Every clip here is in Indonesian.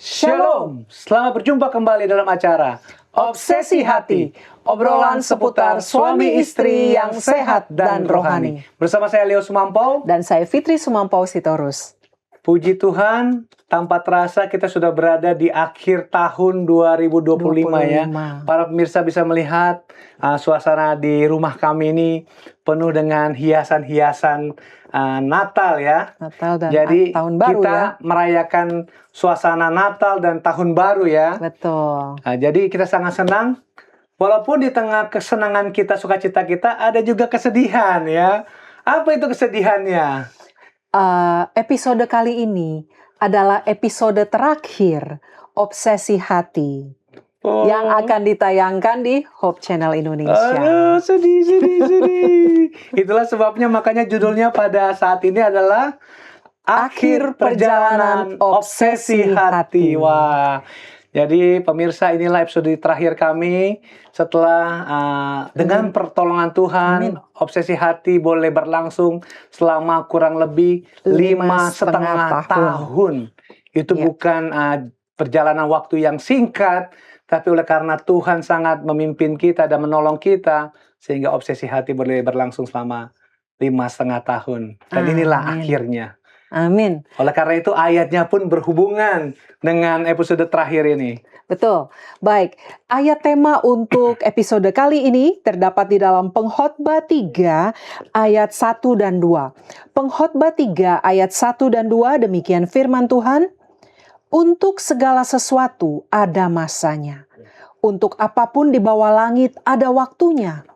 Shalom, selamat berjumpa kembali dalam acara Obsesi Hati, obrolan seputar suami istri yang sehat dan rohani. Bersama saya Leo Sumampau dan saya Fitri Sumampau Sitorus. Puji Tuhan, tanpa terasa kita sudah berada di akhir tahun 2025 ya. Para pemirsa bisa melihat suasana di rumah kami ini penuh dengan hiasan-hiasan Natal ya. Natal dan Jadi tahun baru kita ya. merayakan suasana Natal dan tahun baru ya. Betul. Jadi kita sangat senang. Walaupun di tengah kesenangan kita, sukacita kita, ada juga kesedihan ya. Apa itu kesedihannya? Episode kali ini adalah episode terakhir Obsesi Hati yang akan ditayangkan di Hope Channel Indonesia. Aduh, sedih. Itulah sebabnya makanya judulnya pada saat ini adalah Akhir Perjalanan Obsesi Hati. Wah, jadi pemirsa, inilah episode terakhir kami setelah dengan pertolongan Tuhan. Amin. Obsesi Hati boleh berlangsung selama kurang lebih 5,5 tahun. Itu bukan perjalanan waktu yang singkat, tapi oleh karena Tuhan sangat memimpin kita dan menolong kita, sehingga Obsesi Hati boleh berlangsung selama 5,5 tahun. Dan inilah akhirnya. Amin. Oleh karena itu ayatnya pun berhubungan dengan episode terakhir ini. Betul. Baik, ayat tema untuk episode kali ini terdapat di dalam Pengkhotbah 3 ayat 1 dan 2. Pengkhotbah 3 ayat 1 dan 2 demikian firman Tuhan. Untuk segala sesuatu ada masanya. Untuk apapun di bawah langit ada waktunya.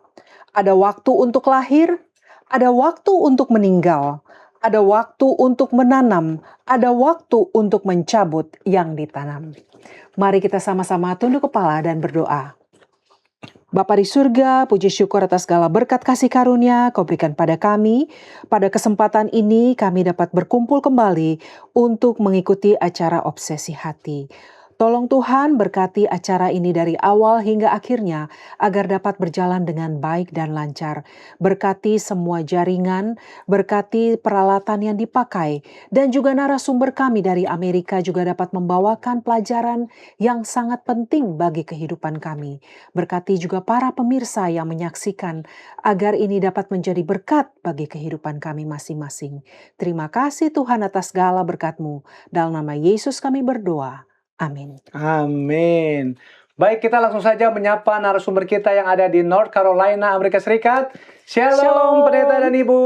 Ada waktu untuk lahir, ada waktu untuk meninggal. Ada waktu untuk menanam, ada waktu untuk mencabut yang ditanam. Mari kita sama-sama tunduk kepala dan berdoa. Bapa di surga, puji syukur atas segala berkat kasih karunia Kau berikan pada kami. Pada kesempatan ini kami dapat berkumpul kembali untuk mengikuti acara Obsesi Hati. Tolong Tuhan berkati acara ini dari awal hingga akhirnya agar dapat berjalan dengan baik dan lancar. Berkati semua jaringan, berkati peralatan yang dipakai, dan juga narasumber kami dari Amerika juga dapat membawakan pelajaran yang sangat penting bagi kehidupan kami. Berkati juga para pemirsa yang menyaksikan agar ini dapat menjadi berkat bagi kehidupan kami masing-masing. Terima kasih Tuhan atas segala berkat-Mu. Dalam nama Yesus kami berdoa. Amin. Amin. Baik, kita langsung saja menyapa narasumber kita yang ada di North Carolina, Amerika Serikat. Shalom, Pendeta dan Ibu.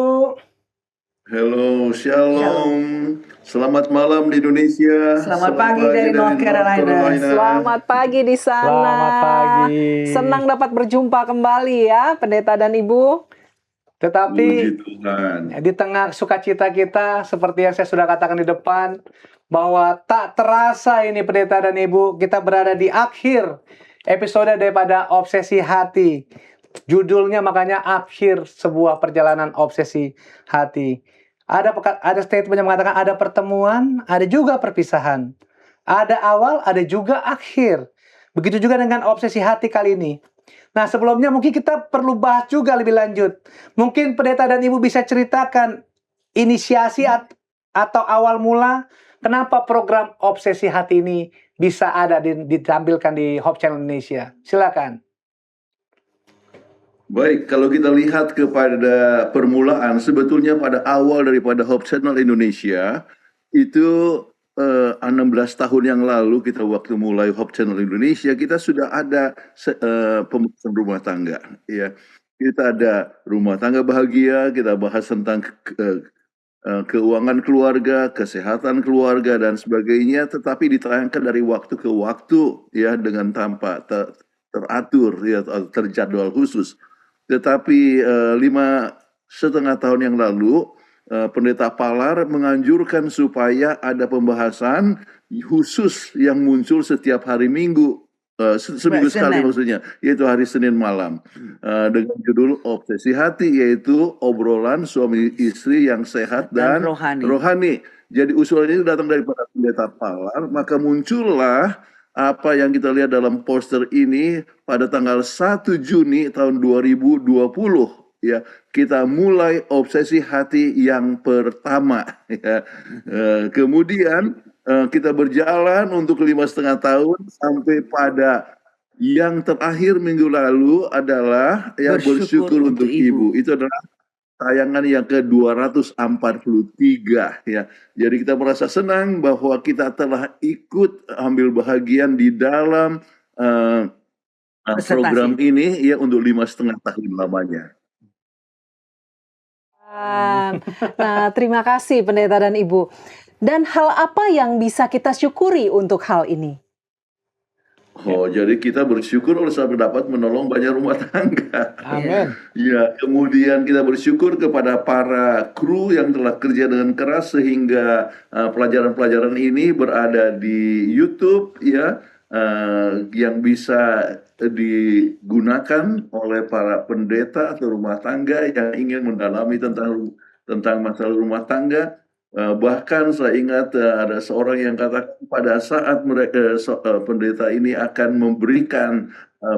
Halo, shalom. Selamat malam di Indonesia. Selamat pagi dari North Carolina. Selamat pagi di sana. Selamat pagi. Senang dapat berjumpa kembali ya, Pendeta dan Ibu. Tetapi di tengah sukacita kita, seperti yang saya sudah katakan di depan, bahwa tak terasa ini Pendeta dan Ibu, kita berada di akhir episode daripada Obsesi Hati. Judulnya makanya akhir sebuah perjalanan obsesi hati. Ada statement yang mengatakan ada pertemuan, ada juga perpisahan. Ada awal, ada juga akhir. Begitu juga dengan obsesi hati kali ini. Nah, sebelumnya mungkin kita perlu bahas juga lebih lanjut. Mungkin Pendeta dan Ibu bisa ceritakan inisiasi atau awal mula kenapa program Obsesi Hati ini bisa ada ditampilkan di Hope Channel Indonesia. Silakan. Baik, kalau kita lihat kepada permulaan, sebetulnya pada awal daripada Hope Channel Indonesia, itu 16 tahun yang lalu kita waktu mulai Hope Channel Indonesia, kita sudah ada pembahasan rumah tangga. Ya. Kita ada rumah tangga bahagia, kita bahas tentang keuangan keluarga, kesehatan keluarga dan sebagainya, tetapi ditayangkan dari waktu ke waktu ya dengan tanpa teratur ya atau terjadwal khusus. Tetapi 5,5 tahun yang lalu Pendeta Palar menganjurkan supaya ada pembahasan khusus yang muncul setiap hari Minggu. Seminggu sekali maksudnya, yaitu hari Senin malam dengan judul Obsesi Hati, yaitu obrolan suami istri yang sehat dan rohani. Jadi usulan ini datang daripada Pendeta Palar, maka muncullah apa yang kita lihat dalam poster ini pada tanggal 1 Juni tahun 2020 ya, kita mulai Obsesi Hati yang pertama ya. Kemudian kita berjalan untuk 5,5 tahun sampai pada yang terakhir minggu lalu adalah ya bersyukur untuk ibu. Itu adalah tayangan yang ke-243 ya. Jadi kita merasa senang bahwa kita telah ikut ambil bahagian di dalam program ini ya untuk 5,5 tahun lamanya. Nah, terima kasih Pendeta dan Ibu. Dan hal apa yang bisa kita syukuri untuk hal ini? Oh, jadi kita bersyukur oleh sebab dapat menolong banyak rumah tangga. Amin. Ya, kemudian kita bersyukur kepada para kru yang telah kerja dengan keras sehingga pelajaran-pelajaran ini berada di YouTube ya, yang bisa digunakan oleh para pendeta atau rumah tangga yang ingin mendalami tentang masalah rumah tangga. Bahkan saya ingat ada seorang yang katakan pada saat mereka pendeta ini akan memberikan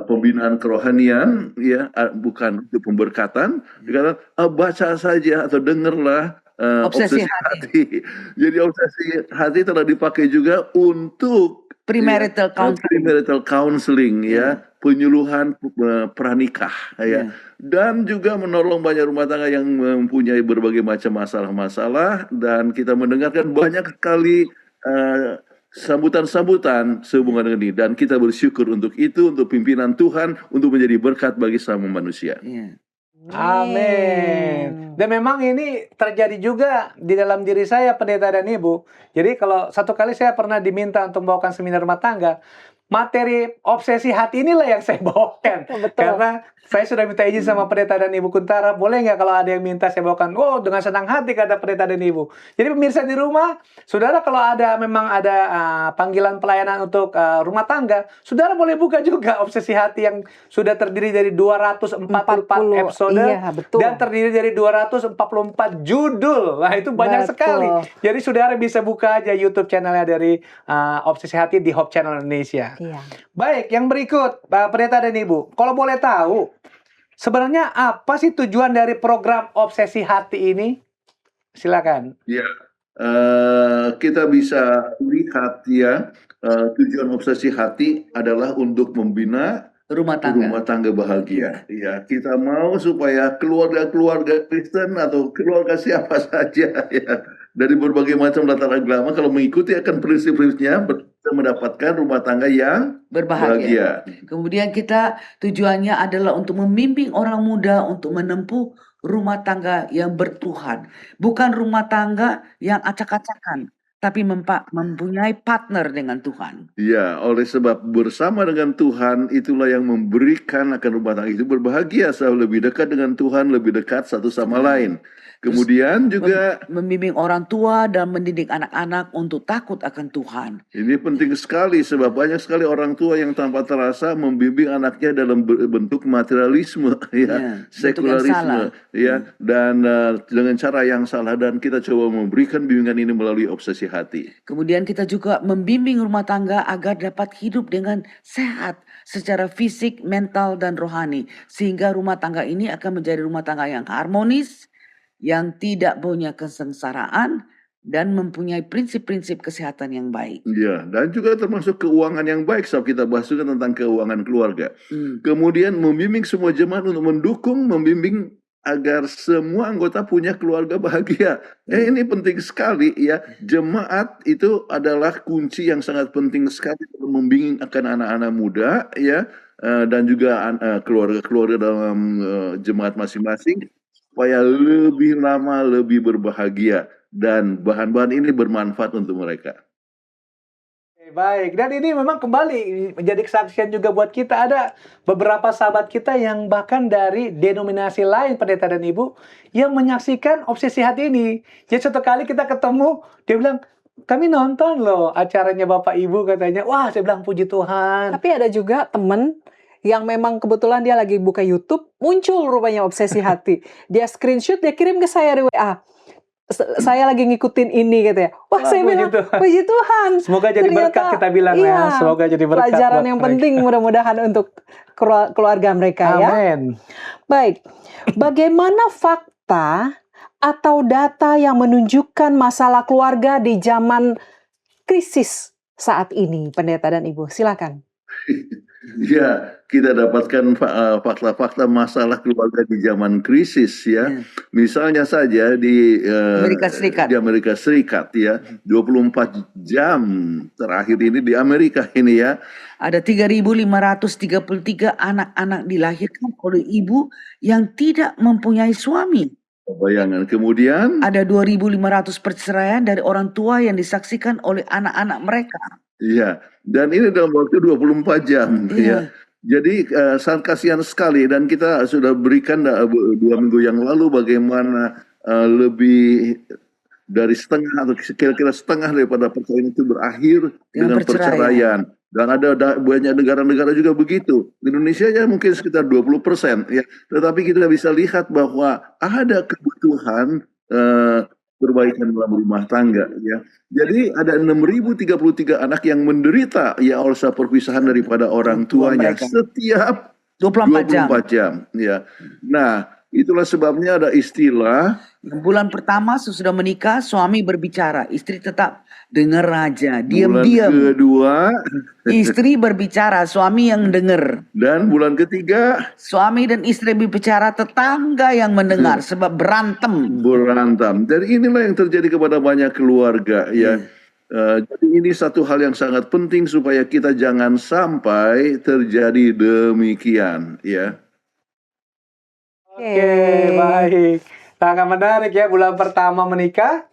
pembinaan kerohanian, ya bukan untuk pemberkatan, dikatakan baca saja atau dengarlah obsesi hati. Jadi obsesi hati telah dipakai juga untuk premarital counseling ya, penyuluhan pranikah ya. Dan juga menolong banyak rumah tangga yang mempunyai berbagai macam masalah-masalah, dan kita mendengarkan banyak sekali sambutan-sambutan sehubungan dengan ini, dan kita bersyukur untuk itu, untuk pimpinan Tuhan untuk menjadi berkat bagi sama manusia. Amin. Dan memang ini terjadi juga di dalam diri saya, pendeta dan ibu. Jadi kalau satu kali saya pernah diminta untuk membawakan seminar rumah tangga, materi obsesi hati inilah yang saya bawakan. Betul. Karena saya sudah minta izin sama pendeta dan ibu Kuntara, boleh nggak kalau ada yang minta saya bawakan? Oh, dengan senang hati kata pendeta dan ibu. Jadi pemirsa di rumah, saudara kalau memang ada panggilan pelayanan untuk rumah tangga, saudara boleh buka juga obsesi hati yang sudah terdiri dari 244 episode dan terdiri dari 244 judul. Nah, itu banyak sekali. Jadi saudara bisa buka aja YouTube channelnya dari Obsesi Hati di Hope Channel Indonesia. Baik, yang berikut, pendeta dan ibu, kalau boleh tahu, sebenarnya apa sih tujuan dari program Obsesi Hati ini? Silakan. Ya, kita bisa lihat ya, tujuan Obsesi Hati adalah untuk membina rumah tangga bahagia. Ya, kita mau supaya keluarga-keluarga Kristen atau keluarga siapa saja ya, dari berbagai macam latar agama, kalau mengikuti akan prinsip-prinsipnya, bisa mendapatkan rumah tangga yang berbahagia. Kemudian kita tujuannya adalah untuk membimbing orang muda untuk menempuh rumah tangga yang bertuhan. Bukan rumah tangga yang acak-acakan, tapi mempunyai partner dengan Tuhan. Ya, oleh sebab bersama dengan Tuhan itulah yang memberikan akan rumah tangga itu berbahagia, selalu lebih dekat dengan Tuhan, lebih dekat satu sama lain. Kemudian juga membimbing orang tua dan mendidik anak-anak untuk takut akan Tuhan. Ini penting sekali sebab banyak sekali orang tua yang tanpa terasa membimbing anaknya dalam bentuk materialisme, ya, sekularisme, ya, dan dengan cara yang salah, dan kita coba memberikan bimbingan ini melalui Obsesi Hati. Kemudian kita juga membimbing rumah tangga agar dapat hidup dengan sehat secara fisik, mental, dan rohani, sehingga rumah tangga ini akan menjadi rumah tangga yang harmonis, yang tidak punya kesengsaraan, dan mempunyai prinsip-prinsip kesehatan yang baik. Ya, dan juga termasuk keuangan yang baik, saat kita bahas juga tentang keuangan keluarga. Kemudian membimbing semua jemaat untuk membimbing agar semua anggota punya keluarga bahagia. Ini penting sekali ya. Jemaat itu adalah kunci yang sangat penting sekali untuk membimbing akan anak-anak muda ya, dan juga keluarga-keluarga dalam jemaat masing-masing, supaya lebih lama lebih berbahagia, dan bahan-bahan ini bermanfaat untuk mereka. Baik, dan ini memang kembali menjadi kesaksian juga buat kita. Ada beberapa sahabat kita yang bahkan dari denominasi lain, pendeta dan ibu, yang menyaksikan Obsesi Hati ini. Jadi suatu kali kita ketemu, dia bilang, kami nonton loh acaranya Bapak Ibu, katanya. Wah, saya bilang puji Tuhan. Tapi ada juga temen yang memang kebetulan dia lagi buka YouTube, muncul rupanya Obsesi Hati. Dia screenshot, dia kirim ke saya di WA. Saya lagi ngikutin ini gitu ya. Wah, saya bilang, puji Tuhan. Semoga jadi berkat, kita bilang ya. Semoga jadi berkat. Pelajaran yang penting mudah-mudahan untuk keluarga mereka. Amen. Ya. Baik, bagaimana fakta atau data yang menunjukkan masalah keluarga di zaman krisis saat ini, Pendeta dan Ibu? Silakan. Ya, kita dapatkan fakta-fakta masalah keluarga di zaman krisis ya. Ya. Misalnya saja di Amerika Serikat. di Amerika Serikat ya, 24 jam terakhir ini di Amerika ini ya. Ada 3.533 anak-anak dilahirkan oleh ibu yang tidak mempunyai suami. Bayangan. Kemudian Ada 2.500 perceraian dari orang tua yang disaksikan oleh anak-anak mereka. iya, dan ini dalam waktu 24 jam Iya. ya. Jadi sangat kasihan sekali, dan kita sudah berikan 2 minggu yang lalu bagaimana lebih dari setengah atau kira-kira setengah daripada perceraian itu berakhir Dengan dengan perceraian. perceraian. Dan ada banyak negara-negara juga begitu. Indonesia ya mungkin sekitar 20% ya. Tetapi kita bisa lihat bahwa ada kebutuhan perbaikan dalam rumah tangga ya. Jadi ada 6.033 anak yang menderita ya oleh perpisahan daripada orang Tua tuanya mereka. setiap 24 jam. 24 jam ya. Nah, itulah sebabnya ada istilah Yang bulan pertama sesudah menikah, suami berbicara, istri tetap dengar aja, bulan diam-diam. kedua Istri berbicara, suami yang dengar. dan bulan ketiga Suami dan istri berbicara, tetangga yang mendengar sebab berantem. berantem. Dan inilah yang terjadi kepada banyak keluarga ya. Jadi ini satu hal yang sangat penting supaya kita jangan sampai terjadi demikian ya. Oke, baik. Sangat menarik ya, bulan pertama menikah,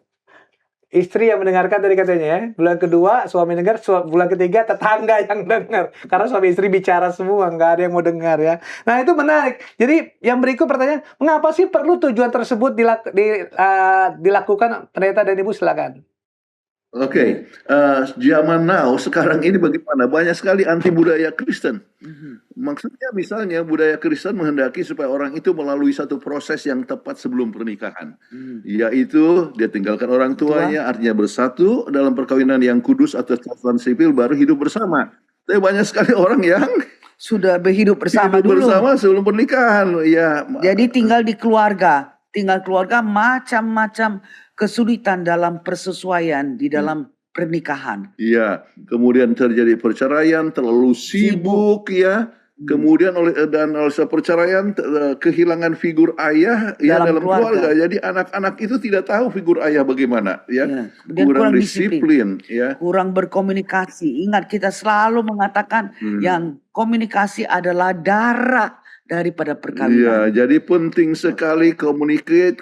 istri yang mendengarkan tadi katanya ya. Bulan kedua suami dengar, bulan ketiga tetangga yang dengar. Karena suami istri bicara semua, nggak ada yang mau dengar ya. Nah itu menarik. Jadi yang berikut pertanyaan, mengapa sih perlu tujuan tersebut dilakukan? Pendeta dan Ibu silakan. Oke, zaman now sekarang ini bagaimana? Banyak sekali anti budaya Kristen. Maksudnya misalnya budaya Kristen menghendaki supaya orang itu melalui satu proses yang tepat sebelum pernikahan. Yaitu dia tinggalkan orang tuanya, artinya bersatu dalam perkawinan yang kudus atau catatan sipil baru hidup bersama. Tapi banyak sekali orang yang Sudah berhidup bersama hidup dulu. bersama sebelum pernikahan. Ya, Jadi tinggal di keluarga. Tinggal keluarga macam-macam kesulitan dalam persesuaian di dalam pernikahan. iya. Kemudian terjadi perceraian, terlalu sibuk ya. Kemudian oleh perceraian kehilangan figur ayah ya Dalam dalam keluarga. Jadi anak-anak itu tidak tahu figur ayah bagaimana ya. Ya, kemudian kurang disiplin ya. Kurang berkomunikasi. Ingat kita selalu mengatakan yang komunikasi adalah darah daripada Iya, perkawinan. jadi penting sekali komunikasi.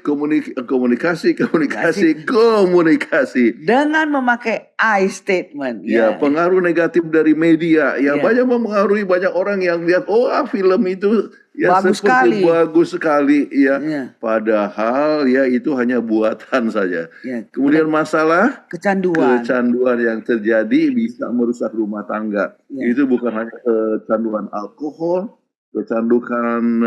Dengan memakai I statement. Ya, pengaruh negatif dari media. Ya, Ya. banyak mempengaruhi banyak orang yang lihat, film itu ya Bagus seperti sekali. bagus sekali. Ya, Ya. padahal ya itu hanya buatan saja. Ya. Kemudian masalah Kecanduan. kecanduan yang terjadi bisa merusak rumah tangga. Ya. Itu bukan hanya kecanduan alkohol, kecanduan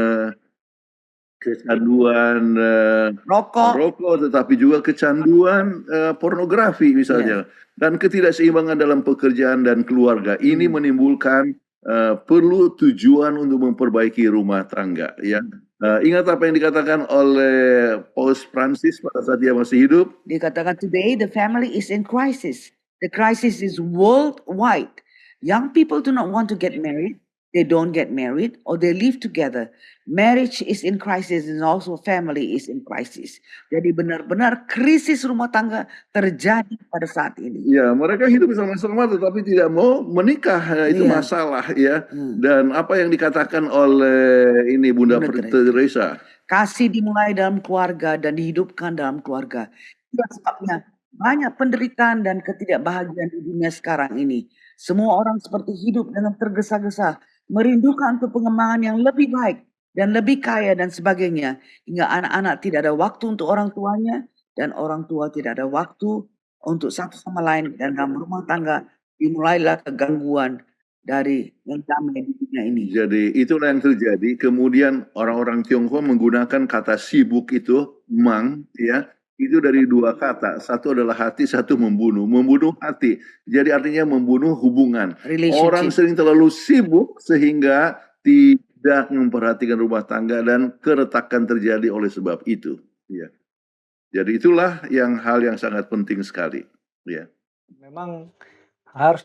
rokok, tetapi juga kecanduan pornografi misalnya, dan ketidakseimbangan dalam pekerjaan dan keluarga. Ini menimbulkan perlu tujuan untuk memperbaiki rumah tangga. Ya, ingat apa yang dikatakan oleh Paus Francis pada saat dia masih hidup. Dikatakan today the family is in crisis. The crisis is worldwide. Young people do not want to get married. They don't get married or they live together. Marriage is in crisis and also family is in crisis. Jadi benar-benar krisis rumah tangga terjadi pada saat ini. Ya, mereka hidup bersama-sama tetapi tidak mau menikah. Itu Iya. masalah ya. Dan apa yang dikatakan oleh ini Bunda Bunda Teresa. Kasih dimulai dalam keluarga dan dihidupkan dalam keluarga. Itulah sebabnya banyak penderitaan dan ketidakbahagiaan di dunia sekarang ini. Semua orang seperti hidup dengan tergesa-gesa, merindukan untuk pengembangan yang lebih baik dan lebih kaya dan sebagainya. Hingga anak-anak tidak ada waktu untuk orang tuanya dan orang tua tidak ada waktu untuk satu sama lain. Dan dalam rumah tangga dimulailah kegangguan dari yang damai di dunia ini. Jadi itulah yang terjadi. Kemudian orang-orang Tionghoa menggunakan kata sibuk itu, mang, ya. Itu dari dua kata. Satu adalah hati, satu membunuh. Membunuh hati. Jadi artinya membunuh hubungan. Relationship. Orang sering terlalu sibuk sehingga tidak memperhatikan rumah tangga dan keretakan terjadi oleh sebab itu. Ya. Jadi itulah hal yang sangat penting sekali. Ya. Memang harus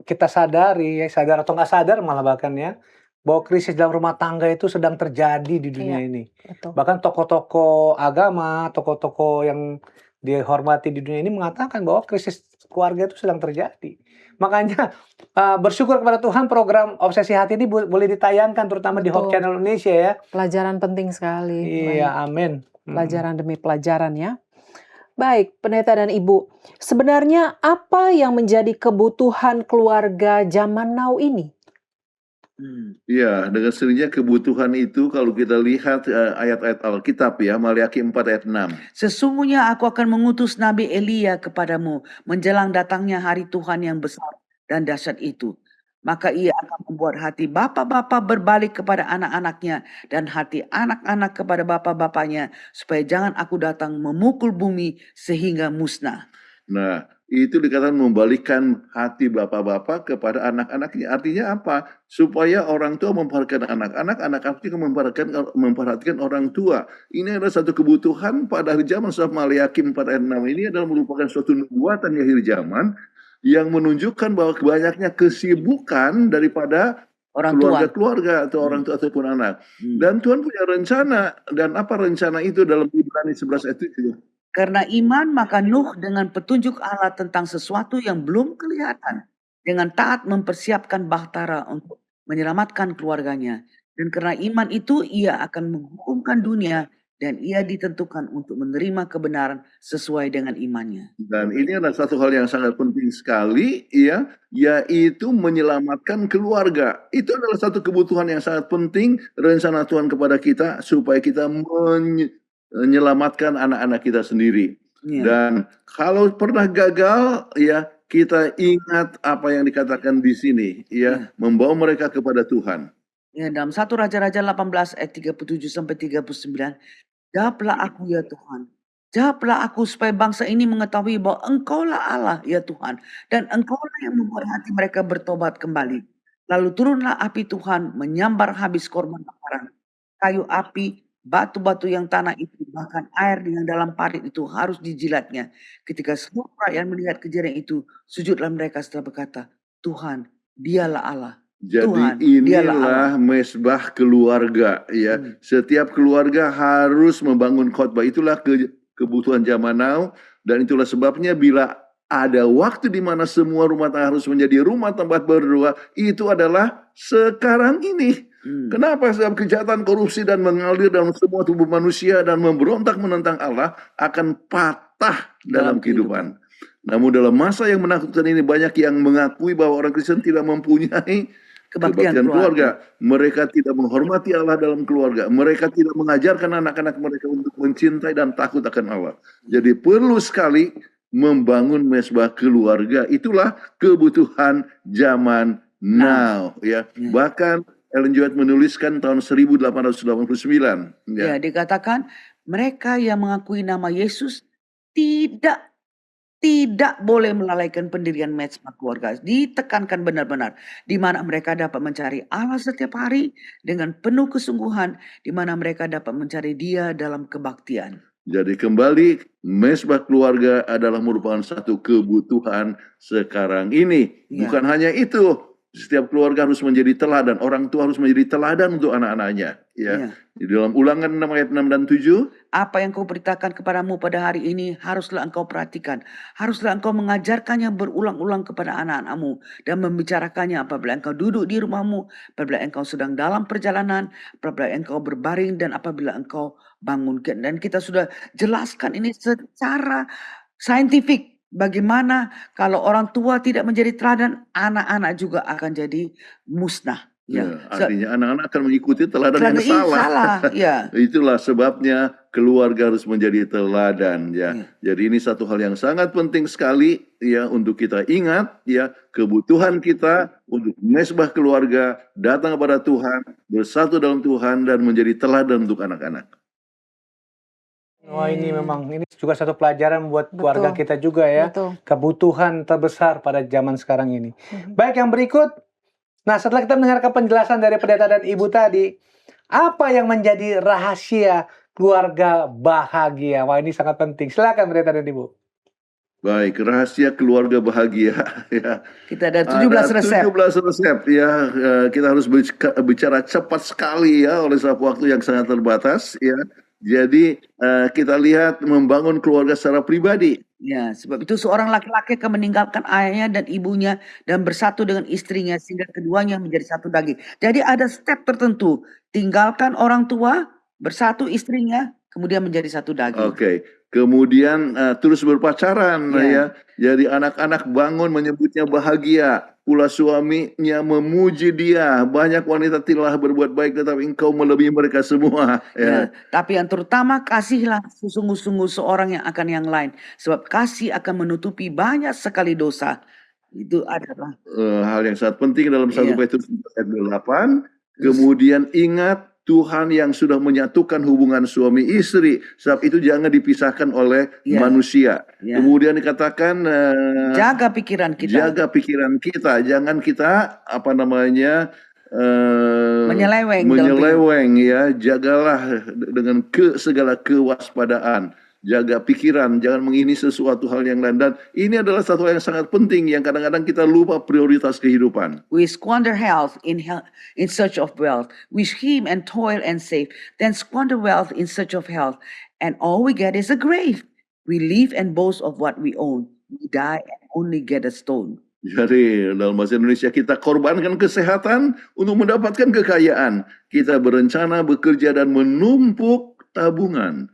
kita sadari ya, sadar atau nggak sadar malah bahkan ya, bahwa krisis dalam rumah tangga itu sedang terjadi di dunia Iya, ini. betul. Bahkan tokoh-tokoh agama, tokoh-tokoh yang dihormati di dunia ini mengatakan bahwa krisis keluarga itu sedang terjadi. Makanya bersyukur kepada Tuhan program Obsesi Hati ini boleh ditayangkan terutama di Hope Betul. Channel Indonesia ya. Pelajaran penting sekali. Iya, Baik. amin. Pelajaran demi pelajaran ya. Baik, pendeta dan ibu. Sebenarnya apa yang menjadi kebutuhan keluarga zaman now ini? Ya, dengan sendirinya kebutuhan itu kalau kita lihat ayat-ayat Alkitab ya, Maliaki 4 ayat 6. Sesungguhnya aku akan mengutus Nabi Elia kepadamu menjelang datangnya hari Tuhan yang besar dan dahsyat itu. Maka ia akan membuat hati bapa-bapa berbalik kepada anak-anaknya dan hati anak-anak kepada bapa-bapanya, supaya jangan aku datang memukul bumi sehingga musnah. Nah, itu dikatakan membalikkan hati bapak-bapak kepada anak-anaknya. Artinya apa? Supaya orang tua memperhatikan anak-anak, anak-anak juga memperhatikan orang tua. Ini adalah satu kebutuhan pada hari zaman. Sebab Maliaki 4 ayat 6 ini adalah merupakan suatu nubuatan di akhir zaman yang menunjukkan bahwa banyaknya kesibukan daripada Orang tua. keluarga atau orang tua ataupun anak. Dan Tuhan punya rencana. Dan apa rencana itu dalam Ibrani 11 ayat 7? Karena iman maka Nuh dengan petunjuk Allah tentang sesuatu yang belum kelihatan, dengan taat mempersiapkan bahtera untuk menyelamatkan keluarganya. Dan karena iman itu ia akan menghukumkan dunia, dan ia ditentukan untuk menerima kebenaran sesuai dengan imannya. Dan ini adalah satu hal yang sangat penting sekali ya, yaitu menyelamatkan keluarga. Itu adalah satu kebutuhan yang sangat penting rencana Tuhan kepada kita supaya kita menyelamatkan anak-anak kita sendiri. Ya. Dan kalau pernah gagal ya, kita ingat apa yang dikatakan di sini ya, membawa mereka kepada Tuhan. Ya, dalam 1 Raja-Raja 18 ayat 37 sampai 39, jawablah aku ya Tuhan. Jawablah aku supaya bangsa ini mengetahui bahwa Engkaulah Allah ya Tuhan, dan Engkaulah yang membuat hati mereka bertobat kembali. Lalu turunlah api Tuhan menyambar habis korban bakaran. Kayu api, batu-batu yang tanah itu, bahkan air yang dalam parit itu harus dijilatnya. Ketika seluruh rakyat melihat kejadian itu, sujudlah mereka setelah berkata, Tuhan, dialah Allah. Jadi Tuhan, dialah Allah. inilah mesbah keluarga ya. Setiap keluarga harus membangun khotbah. Itulah kebutuhan zaman now, dan itulah sebabnya bila ada waktu di mana semua rumah tangga harus menjadi rumah tempat berdoa, itu adalah sekarang ini. Kenapa? Sebab kejahatan, korupsi dan mengalir dalam semua tubuh manusia dan memberontak menentang Allah akan patah dalam kehidupan. Namun dalam masa yang menakutkan ini, banyak yang mengakui bahwa orang Kristen tidak mempunyai kebaktian keluarga. Mereka tidak menghormati Allah dalam keluarga. Mereka tidak mengajarkan anak-anak mereka untuk mencintai dan takut akan Allah. Jadi perlu sekali membangun mesbah keluarga. Itulah kebutuhan zaman now ya. Bahkan Ellen G. White menuliskan tahun 1889 ya, dikatakan mereka yang mengakui nama Yesus tidak boleh melalaikan pendirian mesbah keluarga. Ditekankan benar-benar di mana mereka dapat mencari Allah setiap hari dengan penuh kesungguhan, di mana mereka dapat mencari Dia dalam kebaktian. Jadi kembali, mesbah keluarga adalah merupakan satu kebutuhan sekarang ini. Bukan hanya itu, setiap keluarga harus menjadi teladan. Orang tua harus menjadi teladan untuk anak-anaknya. Ya. Di dalam Ulangan 6 ayat 6 dan 7. Apa yang kau perintahkan kepadamu pada hari ini haruslah engkau perhatikan. Haruslah engkau mengajarkannya berulang-ulang kepada anak-anakmu dan membicarakannya apabila engkau duduk di rumahmu, apabila engkau sedang dalam perjalanan, apabila engkau berbaring, dan apabila engkau bangun. Dan kita sudah jelaskan ini secara saintifik. Bagaimana kalau orang tua tidak menjadi teladan, anak-anak juga akan jadi musnah. Ya, artinya anak-anak akan mengikuti teladan yang salah. Ya. Itulah sebabnya keluarga harus menjadi teladan ya. Jadi ini satu hal yang sangat penting sekali ya untuk kita ingat ya, kebutuhan kita untuk mesbah keluarga, datang kepada Tuhan, bersatu dalam Tuhan dan menjadi teladan untuk anak-anak. Oh, ini memang ini juga satu pelajaran buat keluarga kita juga ya. Kebutuhan terbesar pada zaman sekarang ini. Baik, yang berikut. Nah, setelah kita mendengarkan penjelasan dari pendeta dan ibu tadi, apa yang menjadi rahasia keluarga bahagia? Wah, ini sangat penting. Silakan pendeta dan ibu. Baik, rahasia keluarga bahagia ya. Kita ada 17 Ada resep. 17 resep ya. Kita harus bicara cepat sekali ya oleh sebab waktu yang sangat terbatas ya. Jadi kita lihat membangun keluarga secara pribadi. Ya, sebab itu seorang laki-laki akan meninggalkan ayahnya dan ibunya dan bersatu dengan istrinya sehingga keduanya menjadi satu daging. Jadi ada step tertentu. Tinggalkan orang tua, bersatu istrinya, kemudian menjadi satu daging. Oke. Kemudian terus berpacaran Ya. ya. Jadi anak-anak bangun menyebutnya bahagia. Pula suaminya memuji dia. Banyak wanita telah berbuat baik tetapi engkau melebihi mereka semua. Ya, tapi yang terutama kasihlah sesungguh-sungguh seorang yang akan yang lain. Sebab kasih akan menutupi banyak sekali dosa. Itu adalah Hal yang sangat penting dalam 1 Iya. Petrus ayat 8. Kemudian ingat Tuhan yang sudah menyatukan hubungan suami istri, sebab itu jangan dipisahkan oleh Iya. manusia. Ya. Kemudian dikatakan Jaga pikiran kita. jaga pikiran kita, jangan kita Menyeleweng dalam menyeleweng ya. Jagalah dengan segala kewaspadaan. Jaga pikiran, jangan mengini sesuatu hal yang lain. Dan ini adalah satu hal yang sangat penting yang kadang-kadang kita lupa prioritas kehidupan. We squander health in search of wealth. We scheme and toil and save, then squander wealth in search of health, and all we get is a grave. We live and boast of what we own. We die and only get a stone. Jadi dalam bahasa Indonesia kita korbankan kesehatan untuk mendapatkan kekayaan. Kita berencana bekerja dan menumpuk tabungan.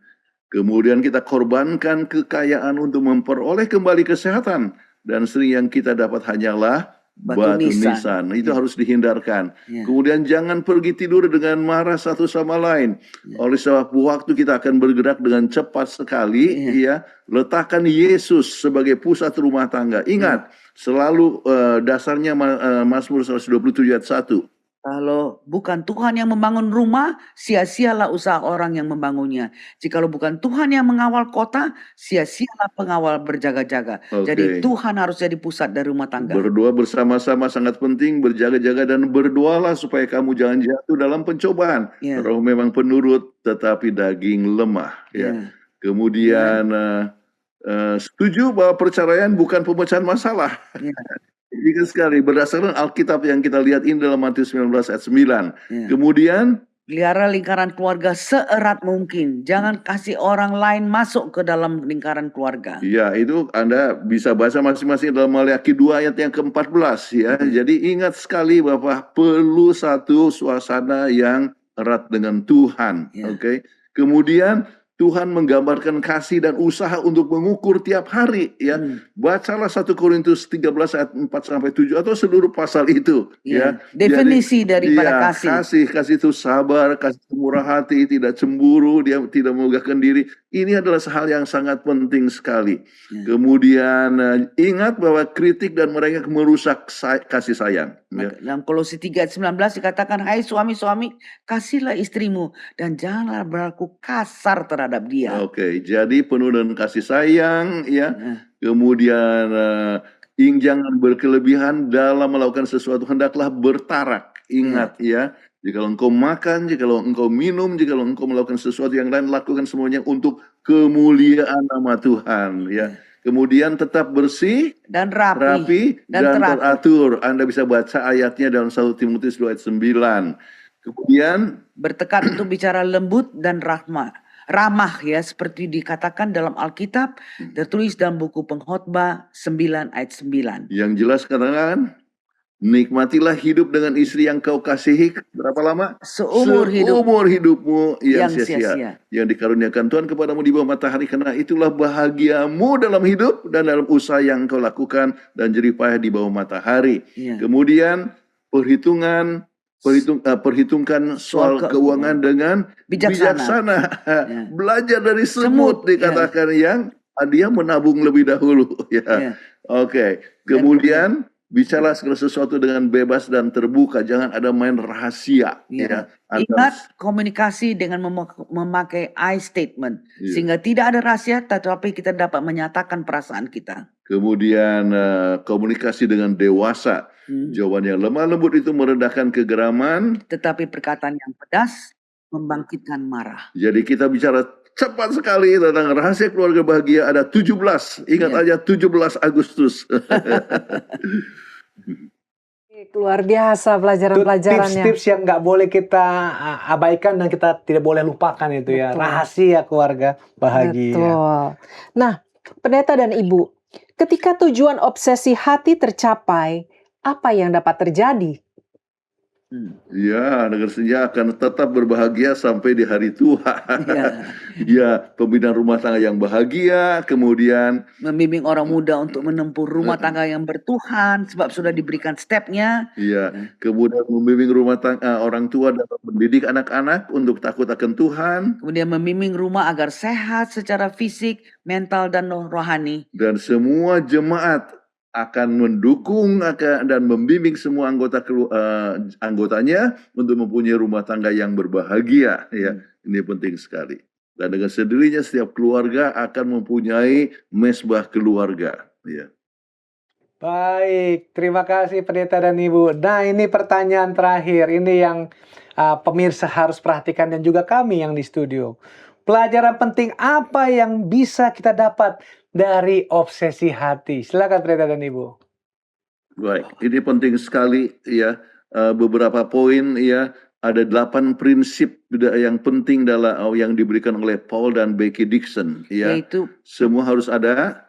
Kemudian kita korbankan kekayaan untuk memperoleh kembali kesehatan. Dan sering yang kita dapat hanyalah batu nisan. Itu harus dihindarkan. Ya. Kemudian jangan pergi tidur dengan marah satu sama lain. Oleh sebab waktu kita akan bergerak dengan cepat sekali. Ya. Letakkan Yesus sebagai pusat rumah tangga. Ingat, selalu dasarnya Mazmur 127 ayat 1. Kalau bukan Tuhan yang membangun rumah, sia-sialah usaha orang yang membangunnya. Jikalau bukan Tuhan yang mengawal kota, sia-sialah pengawal berjaga-jaga. Jadi Tuhan harus jadi pusat dari rumah tangga. Berdoa bersama-sama sangat penting, berjaga-jaga dan berdoalah supaya kamu jangan jatuh dalam pencobaan. Ya. Roh memang penurut, tetapi daging lemah. Ya. Kemudian setuju bahwa perceraian bukan pemecahan masalah. Ya. Jika sekali berdasarkan Alkitab yang kita lihat ini dalam Matius 19 ayat 9. Ya. Kemudian pelihara lingkaran keluarga seerat mungkin. Jangan kasih orang lain masuk ke dalam lingkaran keluarga. ya, itu Anda bisa baca masing-masing dalam Maleakhi 2 ayat yang ke-14 ya. Jadi ingat sekali bahwa perlu satu suasana yang erat dengan Tuhan. Ya. Oke. Kemudian Tuhan menggambarkan kasih dan usaha untuk mengukur tiap hari ya. Bacalah 1 Korintus 13 ayat 4 sampai 7 atau seluruh pasal itu ya. Definisi daripada kasih. Kasih itu sabar, kasih itu murah hati, tidak cemburu, dia tidak memegahkan diri. Ini adalah hal yang sangat penting sekali. Kemudian ingat bahwa kritik dan mereka merusak kasih sayang. Ya. Dalam Kolose 3 ayat 19 dikatakan, hai suami-suami, kasihlah istrimu dan janganlah berlaku kasar terhadap dia. Oke, jadi penuh dengan kasih sayang ya. Kemudian jangan berkelebihan dalam melakukan sesuatu, hendaklah bertarak. Ingat ya, jikalau engkau makan, jikalau engkau minum, jikalau engkau melakukan sesuatu yang lain, lakukan semuanya untuk kemuliaan nama Tuhan ya. Kemudian tetap bersih dan rapi dan teratur. Anda bisa baca ayatnya dalam 1 Timotius 2 ayat 9. Kemudian bertekad untuk bicara lembut dan ramah ya, seperti dikatakan dalam Alkitab, tertulis dalam buku Pengkhotbah 9 ayat 9. Yang jelas katakan, nikmatilah hidup dengan istri yang kau kasihi berapa lama? Seumur hidupmu yang sia-sia. Yang dikaruniakan Tuhan kepadamu di bawah matahari, karena itulah bahagiamu dalam hidup dan dalam usaha yang kau lakukan dan jerih payah di bawah matahari. Kemudian perhitungkan soal keuangan dengan bijaksana. Belajar dari semut dikatakan yang dia menabung lebih dahulu ya. Oke. Kemudian bicara segala sesuatu dengan bebas dan terbuka, jangan ada main rahasia ya. Ingat komunikasi dengan memakai I statement sehingga tidak ada rahasia, tetapi kita dapat menyatakan perasaan kita. Kemudian komunikasi dengan dewasa. Jawaban yang lemah lembut itu merendahkan kegeraman, tetapi perkataan yang pedas membangkitkan marah. Jadi kita bicara cepat sekali tentang rahasia keluarga bahagia ada 17. Ingat Iya. aja 17 Agustus. Luar biasa Itu pelajaran-pelajarannya. tips-tips yang nggak boleh kita abaikan dan kita tidak boleh lupakan itu ya. Betul. Rahasia keluarga bahagia. Betul. Nah, pendeta dan ibu, ketika tujuan obsesi hati tercapai, apa yang dapat terjadi? Ya, dengan senja akan tetap berbahagia sampai di hari tua. Iya. Ya, pembinaan rumah tangga yang bahagia, kemudian Membimbing orang muda untuk menempuh rumah tangga yang bertuhan sebab sudah diberikan stepnya. ya, kemudian membimbing rumah tangga orang tua dalam mendidik anak-anak untuk takut akan Tuhan, Kemudian membimbing rumah agar sehat secara fisik, mental, dan rohani. dan semua jemaat akan mendukung dan membimbing semua anggotanya untuk mempunyai rumah tangga yang berbahagia. Ya, ini penting sekali. Dan dengan sendirinya setiap keluarga akan mempunyai mesbah keluarga. Ya. Baik, terima kasih pendeta dan ibu. Nah, ini pertanyaan terakhir. Ini yang pemirsa harus perhatikan dan juga kami yang di studio. Pelajaran penting apa yang bisa kita dapat dari obsesi hati? Silakan pendeta dan ibu. Baik, ini penting sekali ya. Beberapa poin ya. Ada 8 prinsip yang penting dalam yang diberikan oleh Paul dan Becky Dixon ya. Yaitu Semua harus ada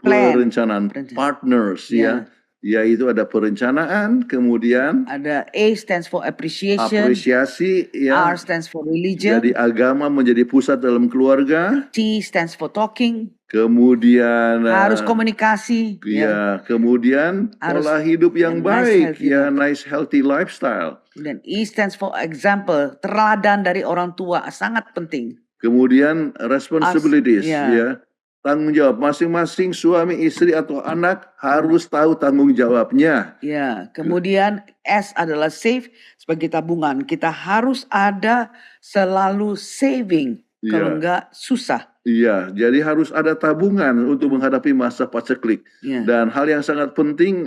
Plan. perencanaan, partners ya. Yaitu ada perencanaan, kemudian ada A stands for appreciation, apresiasi ya. R stands for religion, Jadi agama menjadi pusat dalam keluarga, T stands for talking, kemudian harus komunikasi, ya, kemudian Harus pola hidup yang nice, baik healthy ya, life. nice healthy lifestyle. Dan E stands for example, teladan dari orang tua, sangat penting. Kemudian responsibilities ya. ya. Tanggung jawab masing-masing suami, istri atau anak harus tahu tanggung jawabnya. Ya, kemudian S adalah save sebagai tabungan. Kita harus ada selalu saving, kalau Iya. enggak susah. Iya, jadi harus ada tabungan untuk menghadapi masa paceklik. Ya. Dan hal yang sangat penting,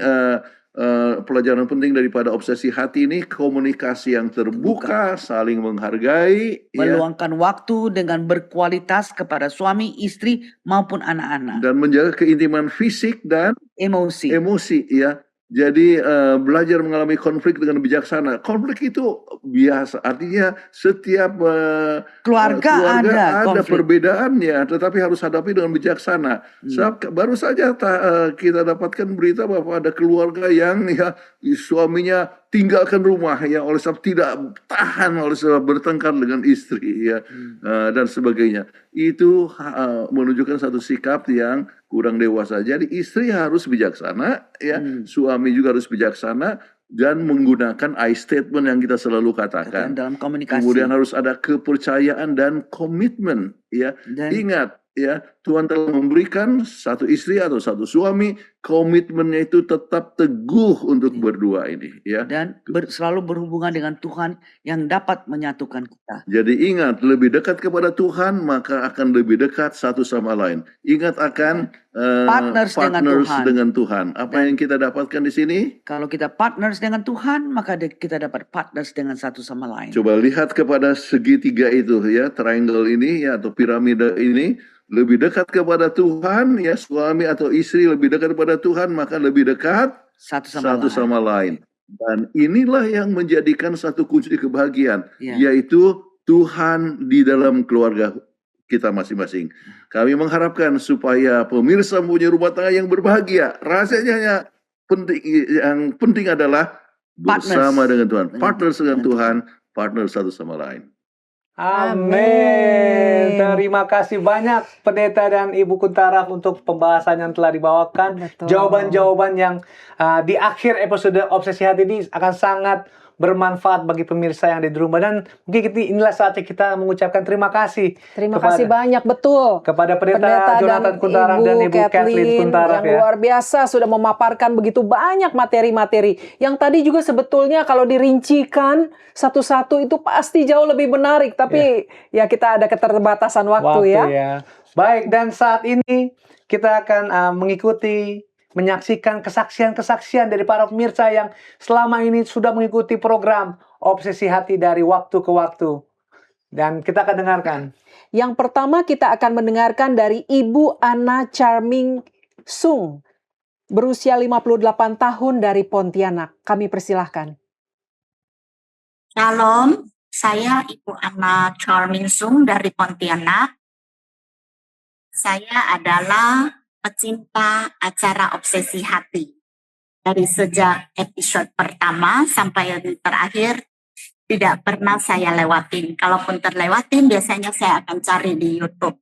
pelajaran penting daripada obsesi hati ini, komunikasi yang terbuka, saling menghargai, ya, Meluangkan waktu dengan berkualitas kepada suami, istri maupun anak-anak. dan menjaga keintiman fisik dan Emosi. emosi, ya. Jadi belajar mengalami konflik dengan bijaksana. Konflik itu biasa, artinya setiap Keluarga ada konflik. perbedaannya, tetapi harus hadapi dengan bijaksana. Sebab baru saja kita dapatkan berita bahwa ada keluarga yang ya suaminya tinggalkan rumah ya oleh sebab tidak tahan, oleh sebab bertengkar dengan istri ya, dan sebagainya. Itu menunjukkan satu sikap yang kurang dewasa. Jadi istri harus bijaksana ya, suami juga harus bijaksana dan menggunakan I statement yang kita selalu katakan. Dalam komunikasi. Kemudian harus ada kepercayaan dan komitmen ya. Dan Ingat ya, Tuhan telah memberikan satu istri atau satu suami, komitmennya itu tetap teguh untuk berdua ini ya. dan selalu berhubungan dengan Tuhan yang dapat menyatukan kita. Jadi ingat, lebih dekat kepada Tuhan maka akan lebih dekat satu sama lain. Ingat akan Partners dengan Tuhan. Apa yang kita dapatkan di sini? Kalau kita partners dengan Tuhan, maka kita dapat partners dengan satu sama lain. Coba lihat kepada segitiga itu ya, triangle ini ya, atau piramida ini. Lebih dekat kepada Tuhan ya, suami atau istri lebih dekat kepada Tuhan maka lebih dekat Satu satu sama lain. sama lain. Dan inilah yang menjadikan satu kunci kebahagiaan, Ya. yaitu Tuhan di dalam keluarga kita masing-masing. Kami mengharapkan supaya pemirsa mempunyai rumah tangga yang berbahagia. Rahasianya yang penting adalah bersama dengan Tuhan, partners dengan Tuhan, partner satu sama lain. Amin. Terima kasih banyak Pendeta dan Ibu Kuntaraf untuk pembahasan yang telah dibawakan. Betul. Jawaban-jawaban yang di akhir episode Obsesi Hati ini akan sangat bermanfaat bagi pemirsa yang ada di rumah. Dan mungkin inilah saatnya kita mengucapkan terima kasih. Terima kasih banyak, betul. Kepada Pendeta Jonathan Kuntaraf dan Ibu Kathleen Kuntaraf yang luar biasa sudah memaparkan begitu banyak materi-materi. Yang tadi juga sebetulnya kalau dirincikan satu-satu itu pasti jauh lebih menarik. Tapi ya kita ada keterbatasan waktu ya. Baik, dan saat ini kita akan menyaksikan kesaksian-kesaksian dari para pemirsa yang selama ini sudah mengikuti program Obsesi Hati dari waktu ke waktu. Dan kita akan dengarkan. Yang pertama kita akan mendengarkan dari Ibu Anna Charming Sung, berusia 58 tahun dari Pontianak. Kami persilahkan. Shalom, saya Ibu Anna Charming Sung dari Pontianak. Saya adalah pecinta acara Obsesi Hati. Dari sejak episode pertama sampai yang terakhir, tidak pernah saya lewatin. Kalaupun terlewatin, biasanya saya akan cari di YouTube.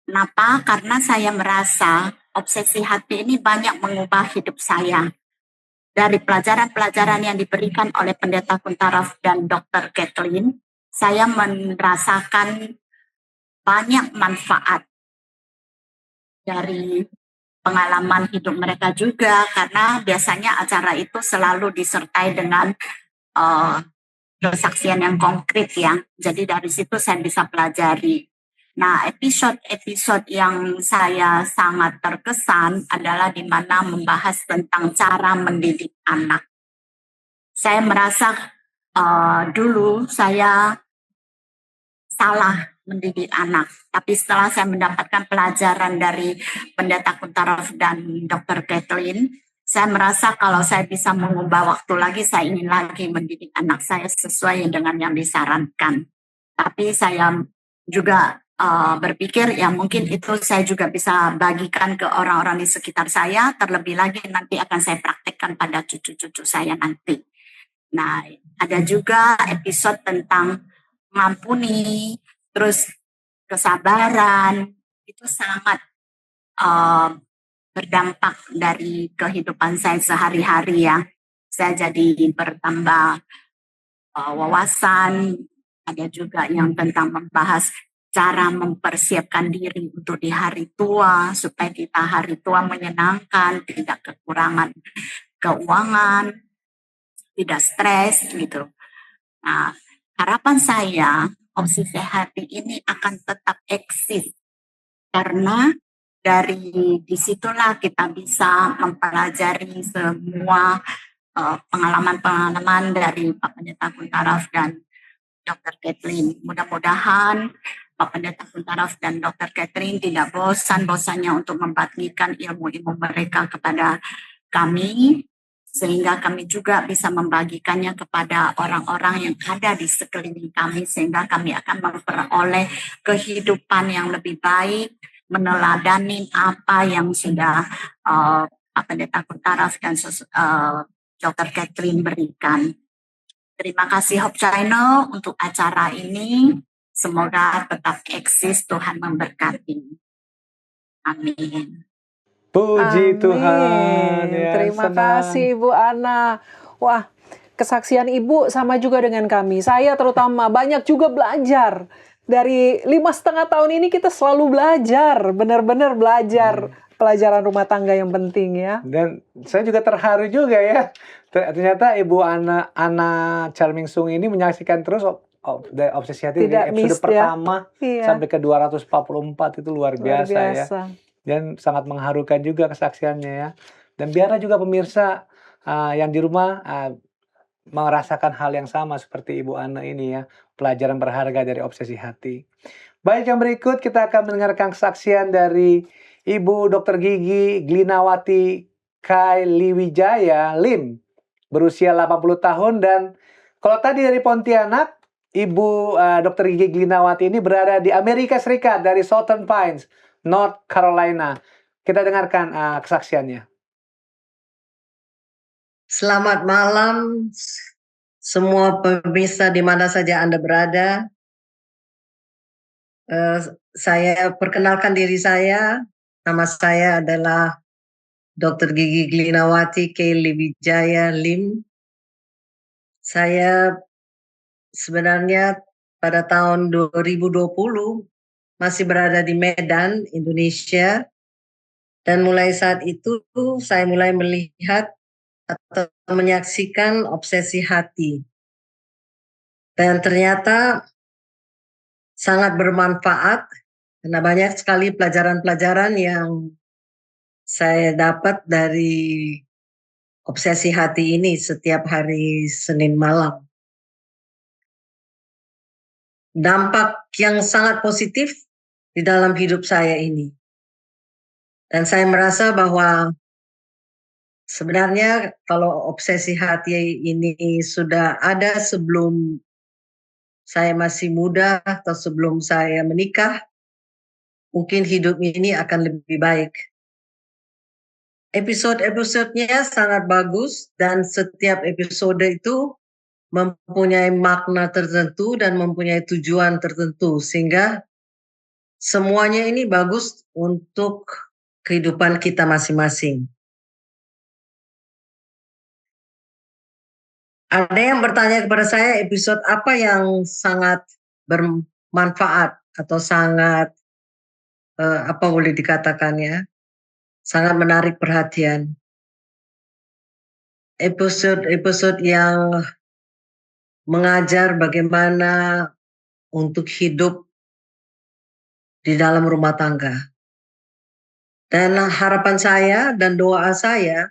Kenapa? Karena saya merasa Obsesi Hati ini banyak mengubah hidup saya. Dari pelajaran-pelajaran yang diberikan oleh Pendeta Kuntaraf dan Dr. Kathleen, saya merasakan banyak manfaat dari pengalaman hidup mereka juga, karena biasanya acara itu selalu disertai dengan kesaksian yang konkret ya. Jadi dari situ saya bisa pelajari. Nah, episode yang saya sangat terkesan adalah di mana membahas tentang cara mendidik anak. Saya merasa dulu saya salah mendidik anak. Tapi setelah saya mendapatkan pelajaran dari Pendeta Kuntaraf dan Dr. Kathleen, saya merasa kalau saya bisa mengubah waktu lagi, saya ingin lagi mendidik anak saya sesuai dengan yang disarankan. Tapi saya juga berpikir ya mungkin itu saya juga bisa bagikan ke orang-orang di sekitar saya, terlebih lagi nanti akan saya praktekkan pada cucu-cucu saya nanti. Nah, ada juga episode tentang mengampuni, terus kesabaran, itu sangat berdampak dari kehidupan saya sehari-hari ya. Saya jadi bertambah wawasan, ada juga yang tentang membahas cara mempersiapkan diri untuk di hari tua, supaya kita hari tua menyenangkan, tidak kekurangan keuangan, tidak stres gitu. Nah, harapan saya Obsesi Hati ini akan tetap eksis karena dari disitulah kita bisa mempelajari semua pengalaman-pengalaman dari Pak Pendeta Kuntaraf dan Dr. Kathleen. Mudah-mudahan Pak Pendeta Kuntaraf dan Dr. Kathleen tidak bosan-bosannya untuk membagikan ilmu-ilmu mereka kepada kami, sehingga kami juga bisa membagikannya kepada orang-orang yang ada di sekeliling kami, sehingga kami akan memperoleh kehidupan yang lebih baik, meneladani apa yang sudah Pak Pendeta Kuntaraf dan Dr. Kathleen berikan. Terima kasih Hope Channel untuk acara ini. Semoga tetap eksis, Tuhan memberkati. Amin. Puji Amin. Tuhan. Ya, Terima senang. kasih Ibu Anna. Wah, kesaksian Ibu sama juga dengan kami. Saya terutama banyak juga belajar. Dari 5,5 tahun ini kita selalu belajar. Benar-benar belajar. Pelajaran rumah tangga yang penting ya. Dan saya juga terharu juga ya. Ternyata Ibu Anna Charming Sung ini menyaksikan terus Obsesi Hati Tidak dari episode miss ya. pertama Iya. sampai ke 244 itu luar biasa ya. Dan sangat mengharukan juga kesaksiannya ya. Dan biarlah juga pemirsa yang di rumah merasakan hal yang sama seperti Ibu Anna ini ya. Pelajaran berharga dari Obsesi Hati. Baik, yang berikut kita akan mendengarkan kesaksian dari Ibu Dr. Gigi Glinawati Kailiwijaya Lim, berusia 80 tahun. Dan kalau tadi dari Pontianak, Ibu Dr. Gigi Glinawati ini berada di Amerika Serikat, dari Southern Pines, North Carolina. Kita dengarkan kesaksiannya. Selamat malam semua pemirsa di mana saja Anda berada. Saya perkenalkan diri saya. Nama saya adalah Dr. Gigi Glinawati Kailiwijaya Lim. Saya sebenarnya pada tahun 2020 masih berada di Medan, Indonesia. Dan mulai saat itu saya mulai melihat atau menyaksikan Obsesi Hati. Dan ternyata sangat bermanfaat karena banyak sekali pelajaran-pelajaran yang saya dapat dari Obsesi Hati ini setiap hari Senin malam. dampak yang sangat positif di dalam hidup saya ini. Dan saya merasa bahwa sebenarnya kalau obsesi hati ini sudah ada sebelum saya masih muda atau sebelum saya menikah, mungkin hidup ini akan lebih baik. Episode-episodenya sangat bagus dan setiap episode itu mempunyai makna tertentu dan mempunyai tujuan tertentu sehingga semuanya ini bagus untuk kehidupan kita masing-masing. Ada yang bertanya kepada saya episode apa yang sangat bermanfaat atau sangat apa boleh dikatakan ya, sangat menarik perhatian. Episode-episode yang mengajar bagaimana untuk hidup di dalam rumah tangga. Dan harapan saya dan doa saya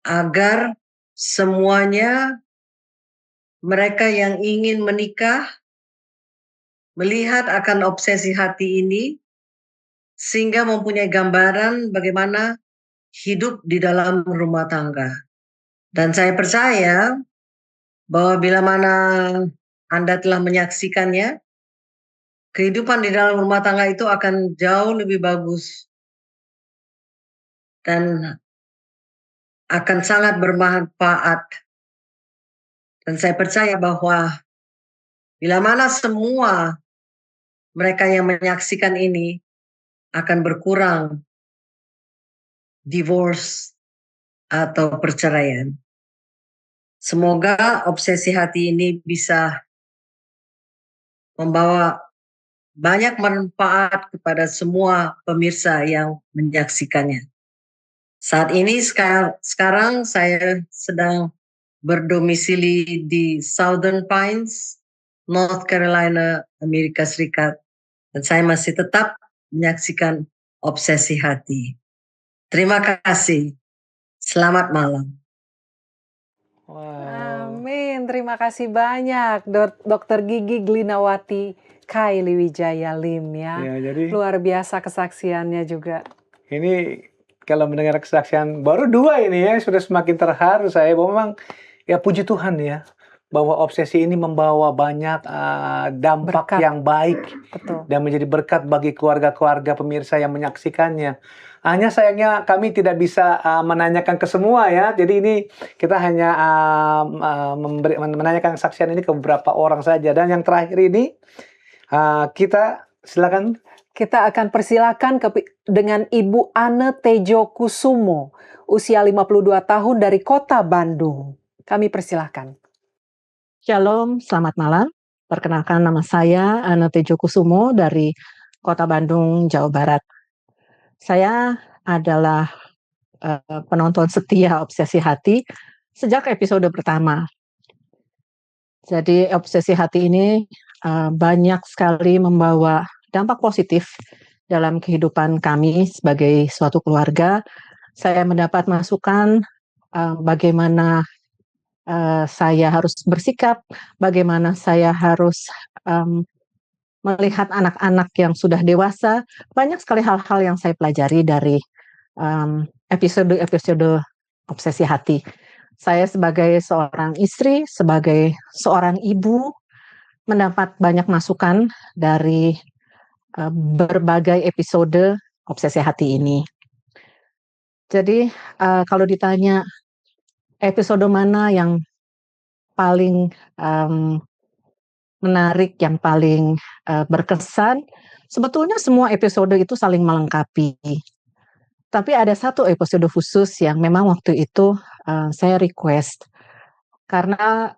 agar semuanya mereka yang ingin menikah melihat akan obsesi hati ini sehingga mempunyai gambaran bagaimana hidup di dalam rumah tangga. Dan saya percaya bahwa bila mana Anda telah menyaksikannya, kehidupan di dalam rumah tangga itu akan jauh lebih bagus dan akan sangat bermanfaat. Dan saya percaya bahwa bila mana semua mereka yang menyaksikan ini akan berkurang divorce atau perceraian. Semoga obsesi hati ini bisa membawa banyak manfaat kepada semua pemirsa yang menyaksikannya. Saat ini sekarang saya sedang berdomisili di Southern Pines, North Carolina, Amerika Serikat. Dan saya masih tetap menyaksikan obsesi hati. Terima kasih. Selamat malam. Wow. Amin. Terima kasih banyak Dr. Gigi Glinawati Kylie Wijaya Lim ya. Ya, jadi Luar biasa kesaksiannya juga. ini kalau mendengar kesaksian baru 2 ini ya sudah semakin terharu saya bahwa memang ya puji Tuhan ya bahwa obsesi ini membawa banyak dampak Berkat. yang baik Betul. dan menjadi berkat bagi keluarga-keluarga pemirsa yang menyaksikannya. Hanya sayangnya kami tidak bisa menanyakan ke semua ya. Jadi ini kita hanya menanyakan kesaksian ini ke beberapa orang saja. Dan yang terakhir ini kita silakan. Kita akan persilakan dengan Ibu Ane Tejo Kusumo, usia 52 tahun dari Kota Bandung. Kami persilahkan. Shalom, selamat malam. Perkenalkan nama saya Ane Tejo Kusumo dari Kota Bandung, Jawa Barat. Saya adalah penonton setia Obsesi Hati sejak episode pertama. Jadi Obsesi Hati ini banyak sekali membawa dampak positif dalam kehidupan kami sebagai suatu keluarga. Saya mendapat masukan bagaimana saya harus bersikap, bagaimana saya harus melihat anak-anak yang sudah dewasa. Banyak sekali hal-hal yang saya pelajari dari episode-episode Obsesi Hati. Saya sebagai seorang istri, sebagai seorang ibu, mendapat banyak masukan dari berbagai episode Obsesi Hati ini. Jadi kalau ditanya episode mana yang paling menarik, yang paling berkesan, sebetulnya semua episode itu saling melengkapi. Tapi ada satu episode khusus yang memang waktu itu saya request. Karena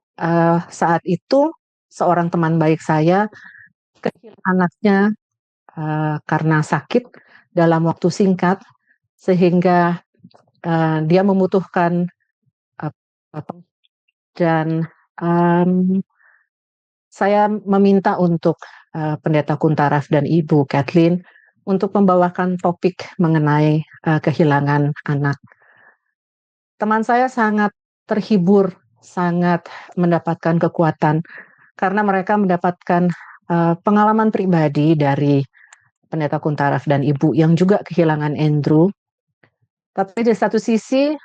saat itu seorang teman baik saya kehilangan anaknya karena sakit dalam waktu singkat, sehingga dia membutuhkan dan saya meminta untuk Pendeta Kuntaraf dan Ibu Kathleen untuk membawakan topik mengenai kehilangan anak. Teman saya sangat terhibur, sangat mendapatkan kekuatan karena mereka mendapatkan pengalaman pribadi dari Pendeta Kuntaraf dan Ibu yang juga kehilangan Andrew. Tapi di satu sisi,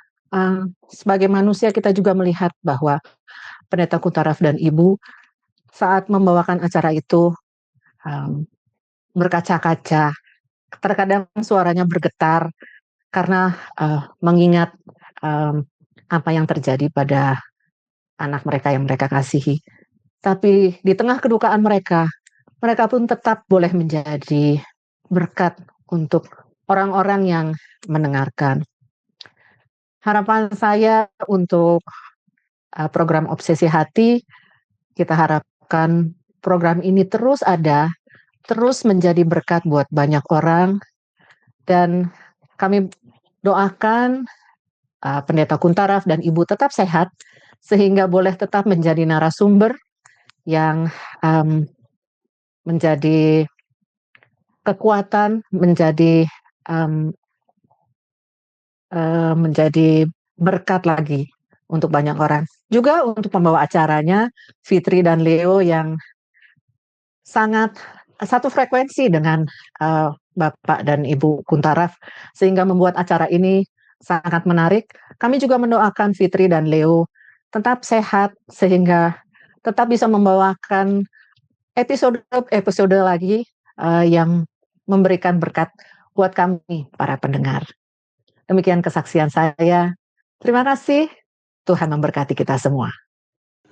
sebagai manusia kita juga melihat bahwa Pendeta Kuntaraf dan Ibu saat membawakan acara itu berkaca-kaca, terkadang suaranya bergetar karena mengingat apa yang terjadi pada anak mereka yang mereka kasihi. Tapi di tengah kedukaan mereka pun tetap boleh menjadi berkat untuk orang-orang yang mendengarkan. Harapan saya untuk program Obsesi Hati, kita harapkan program ini terus ada, terus menjadi berkat buat banyak orang, dan kami doakan Pendeta Kuntaraf dan Ibu tetap sehat, sehingga boleh tetap menjadi narasumber yang menjadi kekuatan, menjadi berkat lagi untuk banyak orang. Juga untuk pembawa acaranya, Fitri dan Leo yang sangat satu frekuensi dengan Bapak dan Ibu Kuntaraf, sehingga membuat acara ini sangat menarik. Kami juga mendoakan Fitri dan Leo tetap sehat, sehingga tetap bisa membawakan episode lagi yang memberikan berkat buat kami, para pendengar. Demikian kesaksian saya. Terima kasih. Tuhan memberkati kita semua.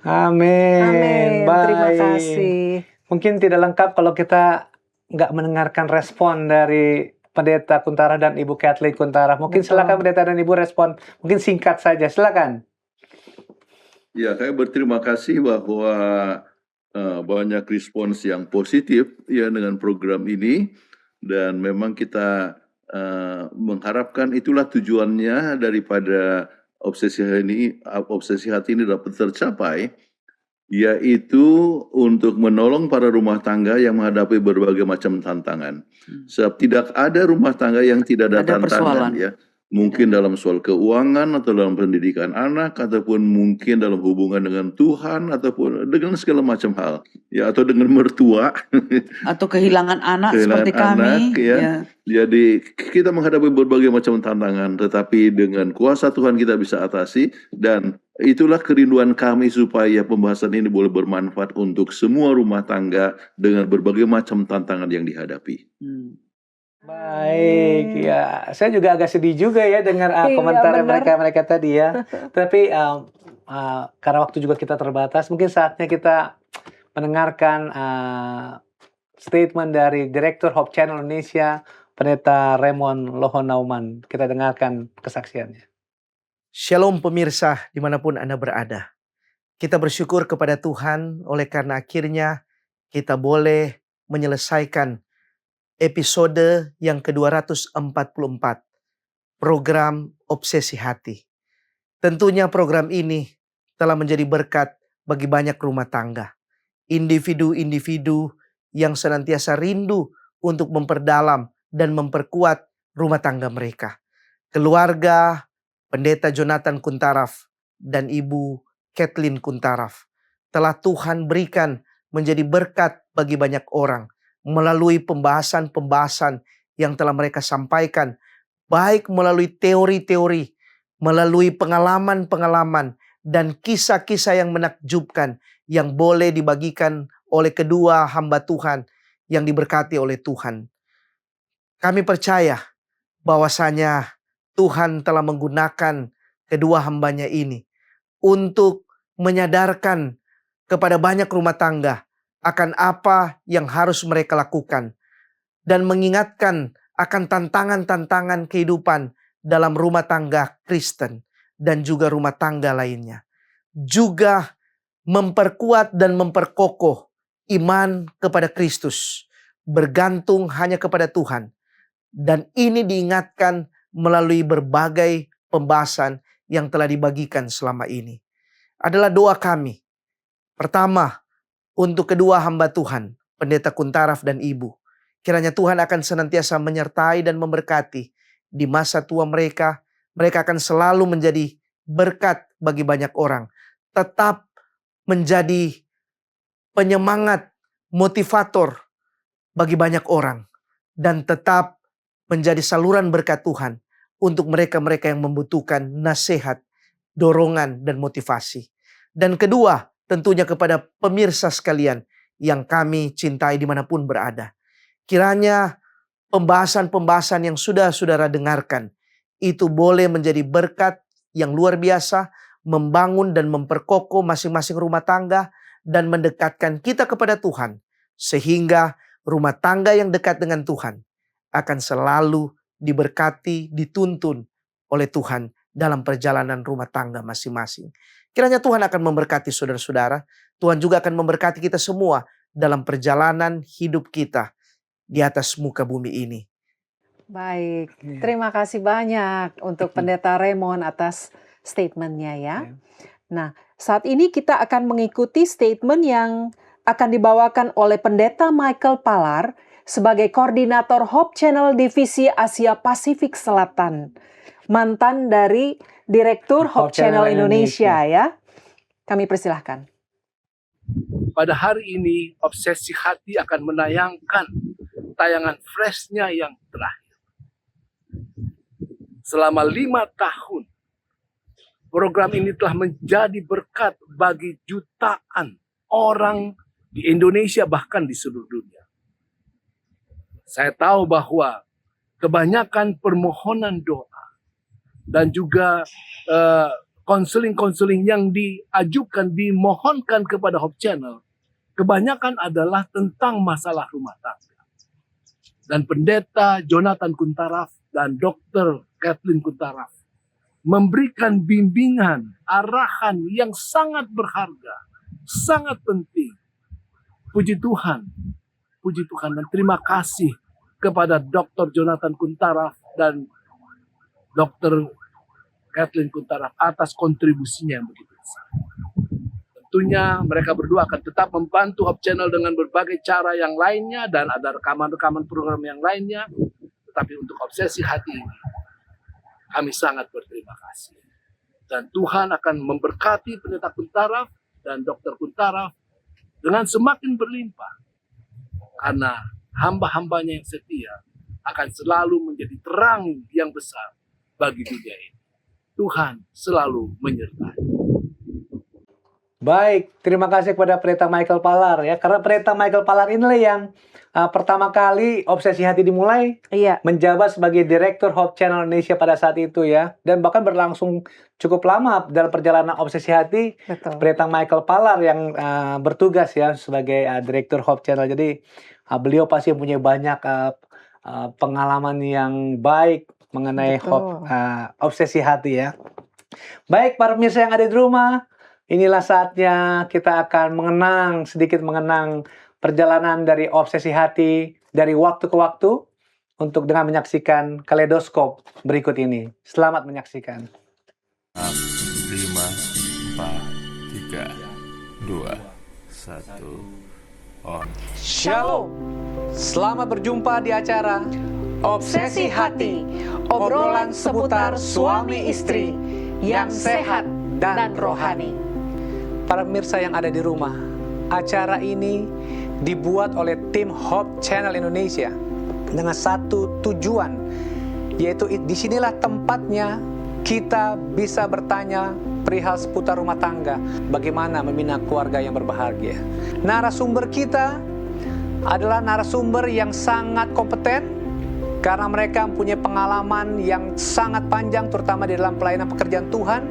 Amin. Amin. Terima Baik. kasih. Mungkin tidak lengkap kalau kita nggak mendengarkan respon dari Pendeta Kuntaraf dan Ibu Kathleen Kuntaraf. Mungkin Betul. silakan Pendeta dan Ibu respon. Mungkin singkat saja. Silakan. Ya, saya berterima kasih bahwa banyak respons yang positif ya dengan program ini, dan memang kita mengharapkan itulah tujuannya daripada obsesi hati ini dapat tercapai, yaitu untuk menolong para rumah tangga yang menghadapi berbagai macam tantangan. Sebab tidak ada rumah tangga yang tidak ada Ada tantangan, persoalan. ya. Mungkin dalam soal keuangan atau dalam pendidikan anak, ataupun mungkin dalam hubungan dengan Tuhan, ataupun dengan segala macam hal, ya, atau dengan mertua. Atau kehilangan anak seperti Kehilangan kami. anak, ya. Ya. Jadi kita menghadapi berbagai macam tantangan, tetapi dengan kuasa Tuhan kita bisa atasi, dan itulah kerinduan kami supaya pembahasan ini boleh bermanfaat untuk semua rumah tangga dengan berbagai macam tantangan yang dihadapi. Baik, ya. Saya juga agak sedih juga ya dengar Iya, komentar benar. mereka tadi ya. Tapi karena waktu juga kita terbatas, mungkin saatnya kita mendengarkan statement dari Direktur Hope Channel Indonesia, Pendeta Raymond Lohonauman. Kita dengarkan kesaksiannya. Shalom pemirsa dimanapun Anda berada. Kita bersyukur kepada Tuhan oleh karena akhirnya kita boleh menyelesaikan episode yang ke-244 program Obsesi Hati. Tentunya program ini telah menjadi berkat bagi banyak rumah tangga. Individu-individu yang senantiasa rindu untuk memperdalam dan memperkuat rumah tangga mereka. Keluarga Pendeta Jonathan Kuntaraf dan Ibu Kathleen Kuntaraf telah Tuhan berikan menjadi berkat bagi banyak orang melalui pembahasan-pembahasan yang telah mereka sampaikan, baik melalui teori-teori, melalui pengalaman-pengalaman, dan kisah-kisah yang menakjubkan yang boleh dibagikan oleh kedua hamba Tuhan yang diberkati oleh Tuhan. Kami percaya bahwasanya Tuhan telah menggunakan kedua hambanya ini untuk menyadarkan kepada banyak rumah tangga akan apa yang harus mereka lakukan, dan mengingatkan akan tantangan-tantangan kehidupan dalam rumah tangga Kristen dan juga rumah tangga lainnya. Juga memperkuat dan memperkokoh iman kepada Kristus, bergantung hanya kepada Tuhan. Dan ini diingatkan melalui berbagai pembahasan yang telah dibagikan selama ini. Adalah doa kami. Pertama, untuk kedua hamba Tuhan, Pendeta Kuntaraf dan Ibu. Kiranya Tuhan akan senantiasa menyertai dan memberkati di masa tua mereka. Mereka akan selalu menjadi berkat bagi banyak orang. Tetap menjadi penyemangat, motivator bagi banyak orang. Dan tetap menjadi saluran berkat Tuhan untuk mereka-mereka yang membutuhkan nasihat, dorongan, dan motivasi. Dan kedua, tentunya kepada pemirsa sekalian yang kami cintai dimanapun berada. Kiranya pembahasan-pembahasan yang sudah saudara dengarkan itu boleh menjadi berkat yang luar biasa, membangun dan memperkokoh masing-masing rumah tangga dan mendekatkan kita kepada Tuhan. Sehingga rumah tangga yang dekat dengan Tuhan akan selalu diberkati, dituntun oleh Tuhan dalam perjalanan rumah tangga masing-masing. Kiranya Tuhan akan memberkati saudara-saudara. Tuhan juga akan memberkati kita semua dalam perjalanan hidup kita di atas muka bumi ini. Baik, terima kasih banyak untuk Pendeta Raymond atas statementnya ya. Nah, saat ini kita akan mengikuti statement yang akan dibawakan oleh Pendeta Michael Palar sebagai Koordinator Hope Channel Divisi Asia Pasifik Selatan. Mantan dari Direktur Hope Channel Indonesia ya. Kami persilahkan. Pada hari ini, Obsesi Hati akan menayangkan tayangan freshnya yang terakhir. Selama 5 tahun, program ini telah menjadi berkat bagi jutaan orang di Indonesia bahkan di seluruh dunia. Saya tahu bahwa kebanyakan permohonan doa dan juga konseling-konseling yang diajukan, dimohonkan kepada Hope Channel, kebanyakan adalah tentang masalah rumah tangga. Dan Pendeta Jonathan Kuntaraf dan Dr. Kathleen Kuntaraf memberikan bimbingan, arahan yang sangat berharga, sangat penting. Puji Tuhan dan terima kasih kepada Dr. Jonathan Kuntaraf dan Dr. Kathleen Kuntaraf atas kontribusinya yang begitu besar. Tentunya mereka berdua akan tetap membantu Hope Channel dengan berbagai cara yang lainnya dan ada rekaman-rekaman program yang lainnya. Tetapi untuk Obsesi Hati ini, kami sangat berterima kasih. Dan Tuhan akan memberkati Pendeta Kuntaraf dan Dr. Kuntaraf dengan semakin berlimpah. Karena hamba-hambanya yang setia akan selalu menjadi terang yang besar bagi dunia ini. Tuhan selalu menyertai. Baik, terima kasih kepada Pendeta Michael Palar ya. Karena Pendeta Michael Palar inilah yang pertama kali Obsesi Hati dimulai menjabat sebagai Direktur Hope Channel Indonesia pada saat itu ya. Dan bahkan berlangsung cukup lama dalam perjalanan Obsesi Hati. Betul. Pendeta Michael Palar yang bertugas ya sebagai Direktur Hope Channel. Jadi beliau pasti punya banyak pengalaman yang baik mengenai Obsesi Hati ya. Baik para pemirsa yang ada di rumah, inilah saatnya kita akan sedikit mengenang perjalanan dari Obsesi Hati dari waktu ke waktu untuk dengan menyaksikan kaleidoskop berikut ini. Selamat menyaksikan. 5, 4, 3, 2, 1, on. Shalom. Selamat berjumpa di acara Obsesi Hati, obrolan seputar suami istri yang sehat dan rohani. Para pemirsa yang ada di rumah, acara ini dibuat oleh tim Hope Channel Indonesia dengan satu tujuan, yaitu disinilah tempatnya kita bisa bertanya perihal seputar rumah tangga, bagaimana membina keluarga yang berbahagia. Narasumber kita adalah narasumber yang sangat kompeten, karena mereka mempunyai pengalaman yang sangat panjang terutama di dalam pelayanan pekerjaan Tuhan.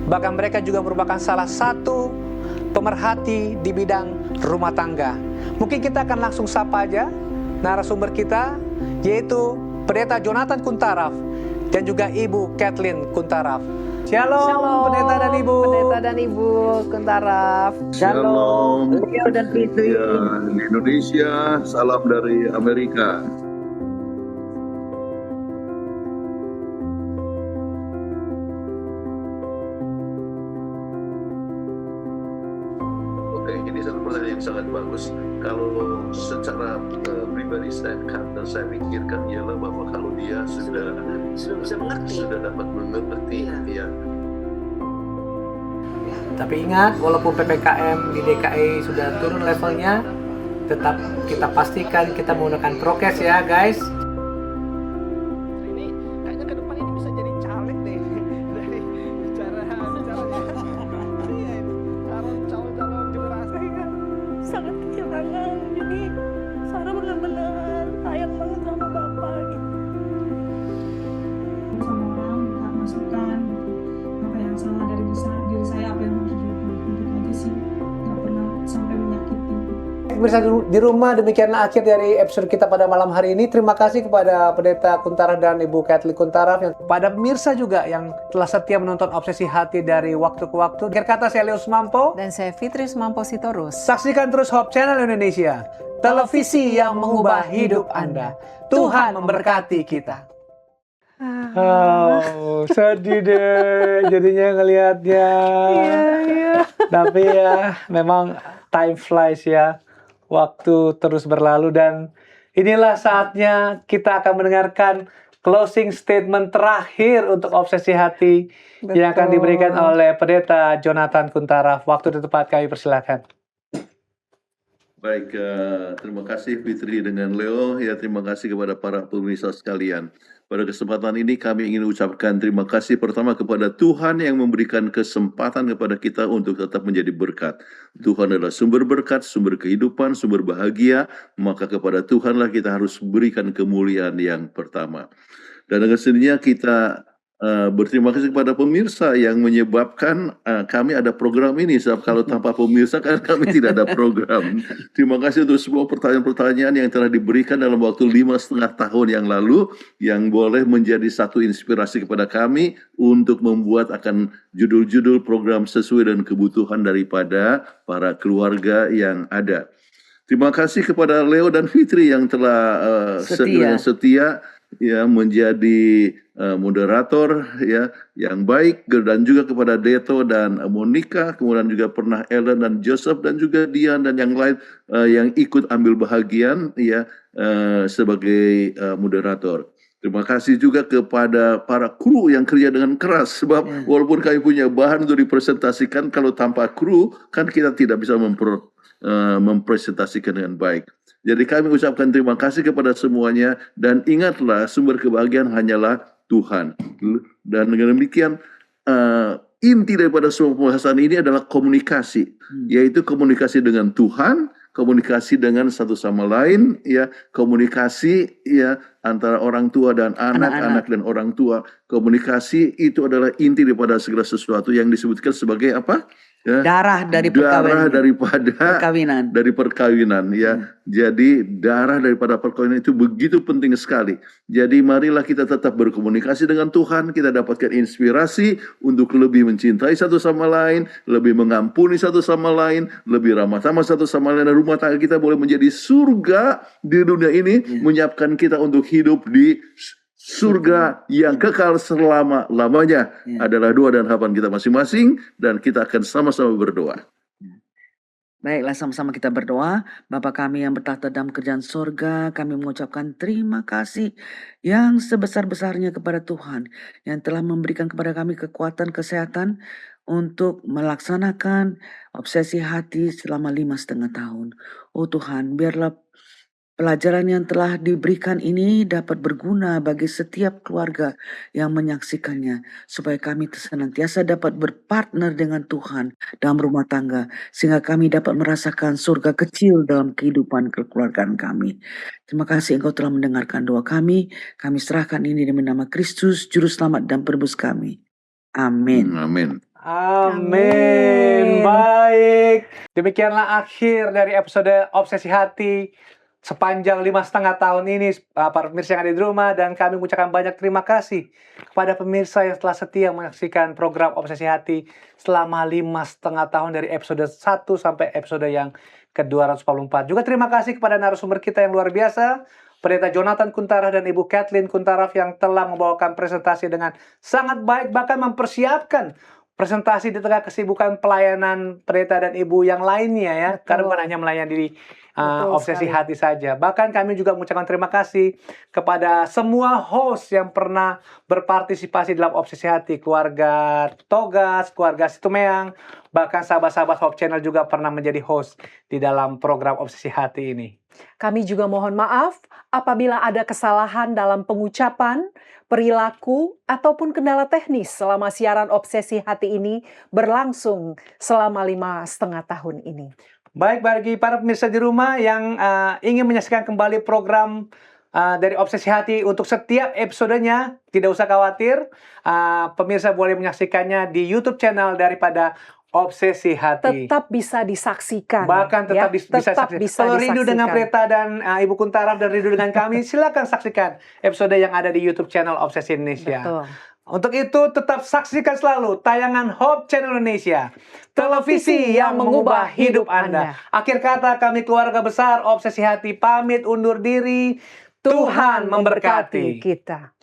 Bahkan mereka juga merupakan salah satu pemerhati di bidang rumah tangga. Mungkin kita akan langsung sapa aja narasumber kita, yaitu Pendeta Jonathan Kuntaraf dan juga Ibu Kathleen Kuntaraf. Shalom, Pendeta dan Ibu. Pendeta dan Ibu Kuntaraf. Shalom. Beliau dan Fitri. Ya, di Indonesia, salam dari Amerika. Oke, ini satu pertanyaan yang sangat bagus. Kalau secara pribadi saya pikirkan ialah bahwa kalau dia sudah bisa mengerti, sudah dapat mengerti, ya Tapi ingat, walaupun PPKM di DKI sudah turun levelnya, tetap kita pastikan kita menggunakan prokes ya guys. Ini kayaknya ke depan ini bisa jadi caleg deh dari calon generasi kan. Sangat kehilangan, jadi Sarah benar-benar sayang banget sama Bapak gitu. Sama orang minta masukan gitu. Apa yang salah dari diri saya, apa yang harus diperbaiki gitu aja sih. Gak pernah sampai menyakiti. Pemirsa di rumah, demikianlah akhir dari episode kita pada malam hari ini. Terima kasih kepada Pendeta Kuntaraf dan Ibu Kathleen Kuntaraf, yang pada pemirsa juga yang telah setia menonton Obsesi Hati dari waktu ke waktu. Akhir kata, saya Leo Sumampo. Dan saya Fitri Sumampo Sitorus. Saksikan terus Hope Channel Indonesia, televisi yang mengubah hidup Anda. Tuhan memberkati kita. Oh, sedih deh jadinya ngelihatnya. Tapi ya, memang time flies ya. Waktu terus berlalu dan inilah saatnya kita akan mendengarkan closing statement terakhir untuk Obsesi Hati yang akan diberikan oleh Pendeta Jonathan Kuntaraf. Waktu di tempat kami persilakan. Baik, terima kasih Fitri dengan Leo. Ya, terima kasih kepada para pemirsa sekalian. Pada kesempatan ini kami ingin ucapkan terima kasih pertama kepada Tuhan yang memberikan kesempatan kepada kita untuk tetap menjadi berkat. Tuhan adalah sumber berkat, sumber kehidupan, sumber bahagia. Maka kepada Tuhanlah kita harus berikan kemuliaan yang pertama. Dan dengan sendirinya kita berterima kasih kepada pemirsa yang menyebabkan kami ada program ini. Sebab kalau tanpa pemirsa kan kami tidak ada program. Terima kasih untuk semua pertanyaan-pertanyaan yang telah diberikan dalam waktu 5,5 tahun yang lalu, yang boleh menjadi satu inspirasi kepada kami untuk membuat akan judul-judul program sesuai dengan kebutuhan daripada para keluarga yang ada. Terima kasih kepada Leo dan Fitri yang telah setia ya menjadi moderator ya yang baik, dan juga kepada Deto dan Monica, kemudian juga pernah Ellen dan Joseph dan juga Dian dan yang lain yang ikut ambil bahagian ya sebagai moderator. Terima kasih juga kepada para kru yang kerja dengan keras, sebab walaupun kami punya bahan untuk dipresentasikan, kalau tanpa kru kan kita tidak bisa mempresentasikan dengan baik. Jadi kami ucapkan terima kasih kepada semuanya, dan ingatlah sumber kebahagiaan hanyalah Tuhan. Dan dengan demikian inti daripada semua pembahasan ini adalah komunikasi, yaitu komunikasi dengan Tuhan, komunikasi dengan satu sama lain, ya, komunikasi ya antara orang tua dan anak, anak dan orang tua. Komunikasi itu adalah inti daripada segala sesuatu yang disebutkan sebagai apa? Ya, darah dari perkawinan ya. Jadi darah daripada perkawinan itu begitu penting sekali. Jadi marilah kita tetap berkomunikasi dengan Tuhan, kita dapatkan inspirasi untuk lebih mencintai satu sama lain, lebih mengampuni satu sama lain, lebih ramah tamah satu sama lain, dan rumah tangga kita boleh menjadi surga di dunia ini, menyiapkan kita untuk hidup di surga yang kekal selama-lamanya. Adalah doa dan harapan kita masing-masing, dan kita akan sama-sama berdoa. Baiklah, sama-sama kita berdoa. Bapa kami yang bertahta dalam kerajaan sorga, kami mengucapkan terima kasih yang sebesar-besarnya kepada Tuhan yang telah memberikan kepada kami kekuatan, kesehatan untuk melaksanakan obsesi hati selama 5,5 tahun. Oh Tuhan, biarlah pelajaran yang telah diberikan ini dapat berguna bagi setiap keluarga yang menyaksikannya, supaya kami senantiasa dapat berpartner dengan Tuhan dalam rumah tangga, sehingga kami dapat merasakan surga kecil dalam kehidupan kekeluargaan kami. Terima kasih Engkau telah mendengarkan doa kami. Kami serahkan ini demi nama Kristus, Juru Selamat dan Penebus kami. Amin. Amin. Amin. Baik. Demikianlah akhir dari episode Obsesi Hati sepanjang 5,5 tahun ini, para pemirsa yang ada di rumah, dan kami mengucapkan banyak terima kasih kepada pemirsa yang telah setia menyaksikan program Obsesi Hati selama 5,5 tahun dari episode 1 sampai episode yang ke-244. Juga terima kasih kepada narasumber kita yang luar biasa, Pendeta Jonathan Kuntaraf dan Ibu Kathleen Kuntaraf, yang telah membawakan presentasi dengan sangat baik, bahkan mempersiapkan presentasi di tengah kesibukan pelayanan pendeta dan ibu yang lainnya ya. Karena bukan hanya melayani di Betul Obsesi sekali. Hati saja. Bahkan kami juga mengucapkan terima kasih kepada semua host yang pernah berpartisipasi dalam Obsesi Hati. Keluarga Togas, keluarga Situmeang, bahkan sahabat-sahabat Hope Channel juga pernah menjadi host di dalam program Obsesi Hati ini. Kami juga mohon maaf apabila ada kesalahan dalam pengucapan, perilaku, ataupun kendala teknis selama siaran Obsesi Hati ini berlangsung selama 5,5 tahun ini. Baik, bagi para pemirsa di rumah yang ingin menyaksikan kembali program dari Obsesi Hati untuk setiap episodenya, tidak usah khawatir. Pemirsa boleh menyaksikannya di YouTube channel daripada Obsesi Hati. Tetap bisa disaksikan. Bahkan tetap bisa tetap saksikan. bisa Kalau rindu dengan disaksikan. Preta dan Ibu Kuntaraf dan rindu dengan kami, silakan saksikan episode yang ada di YouTube channel Obsesi Indonesia. Betul. Untuk itu tetap saksikan selalu tayangan Hope Channel Indonesia, televisi yang mengubah hidup Anda. Akhir kata, kami keluarga besar Obsesi Hati pamit undur diri. Tuhan memberkati kita.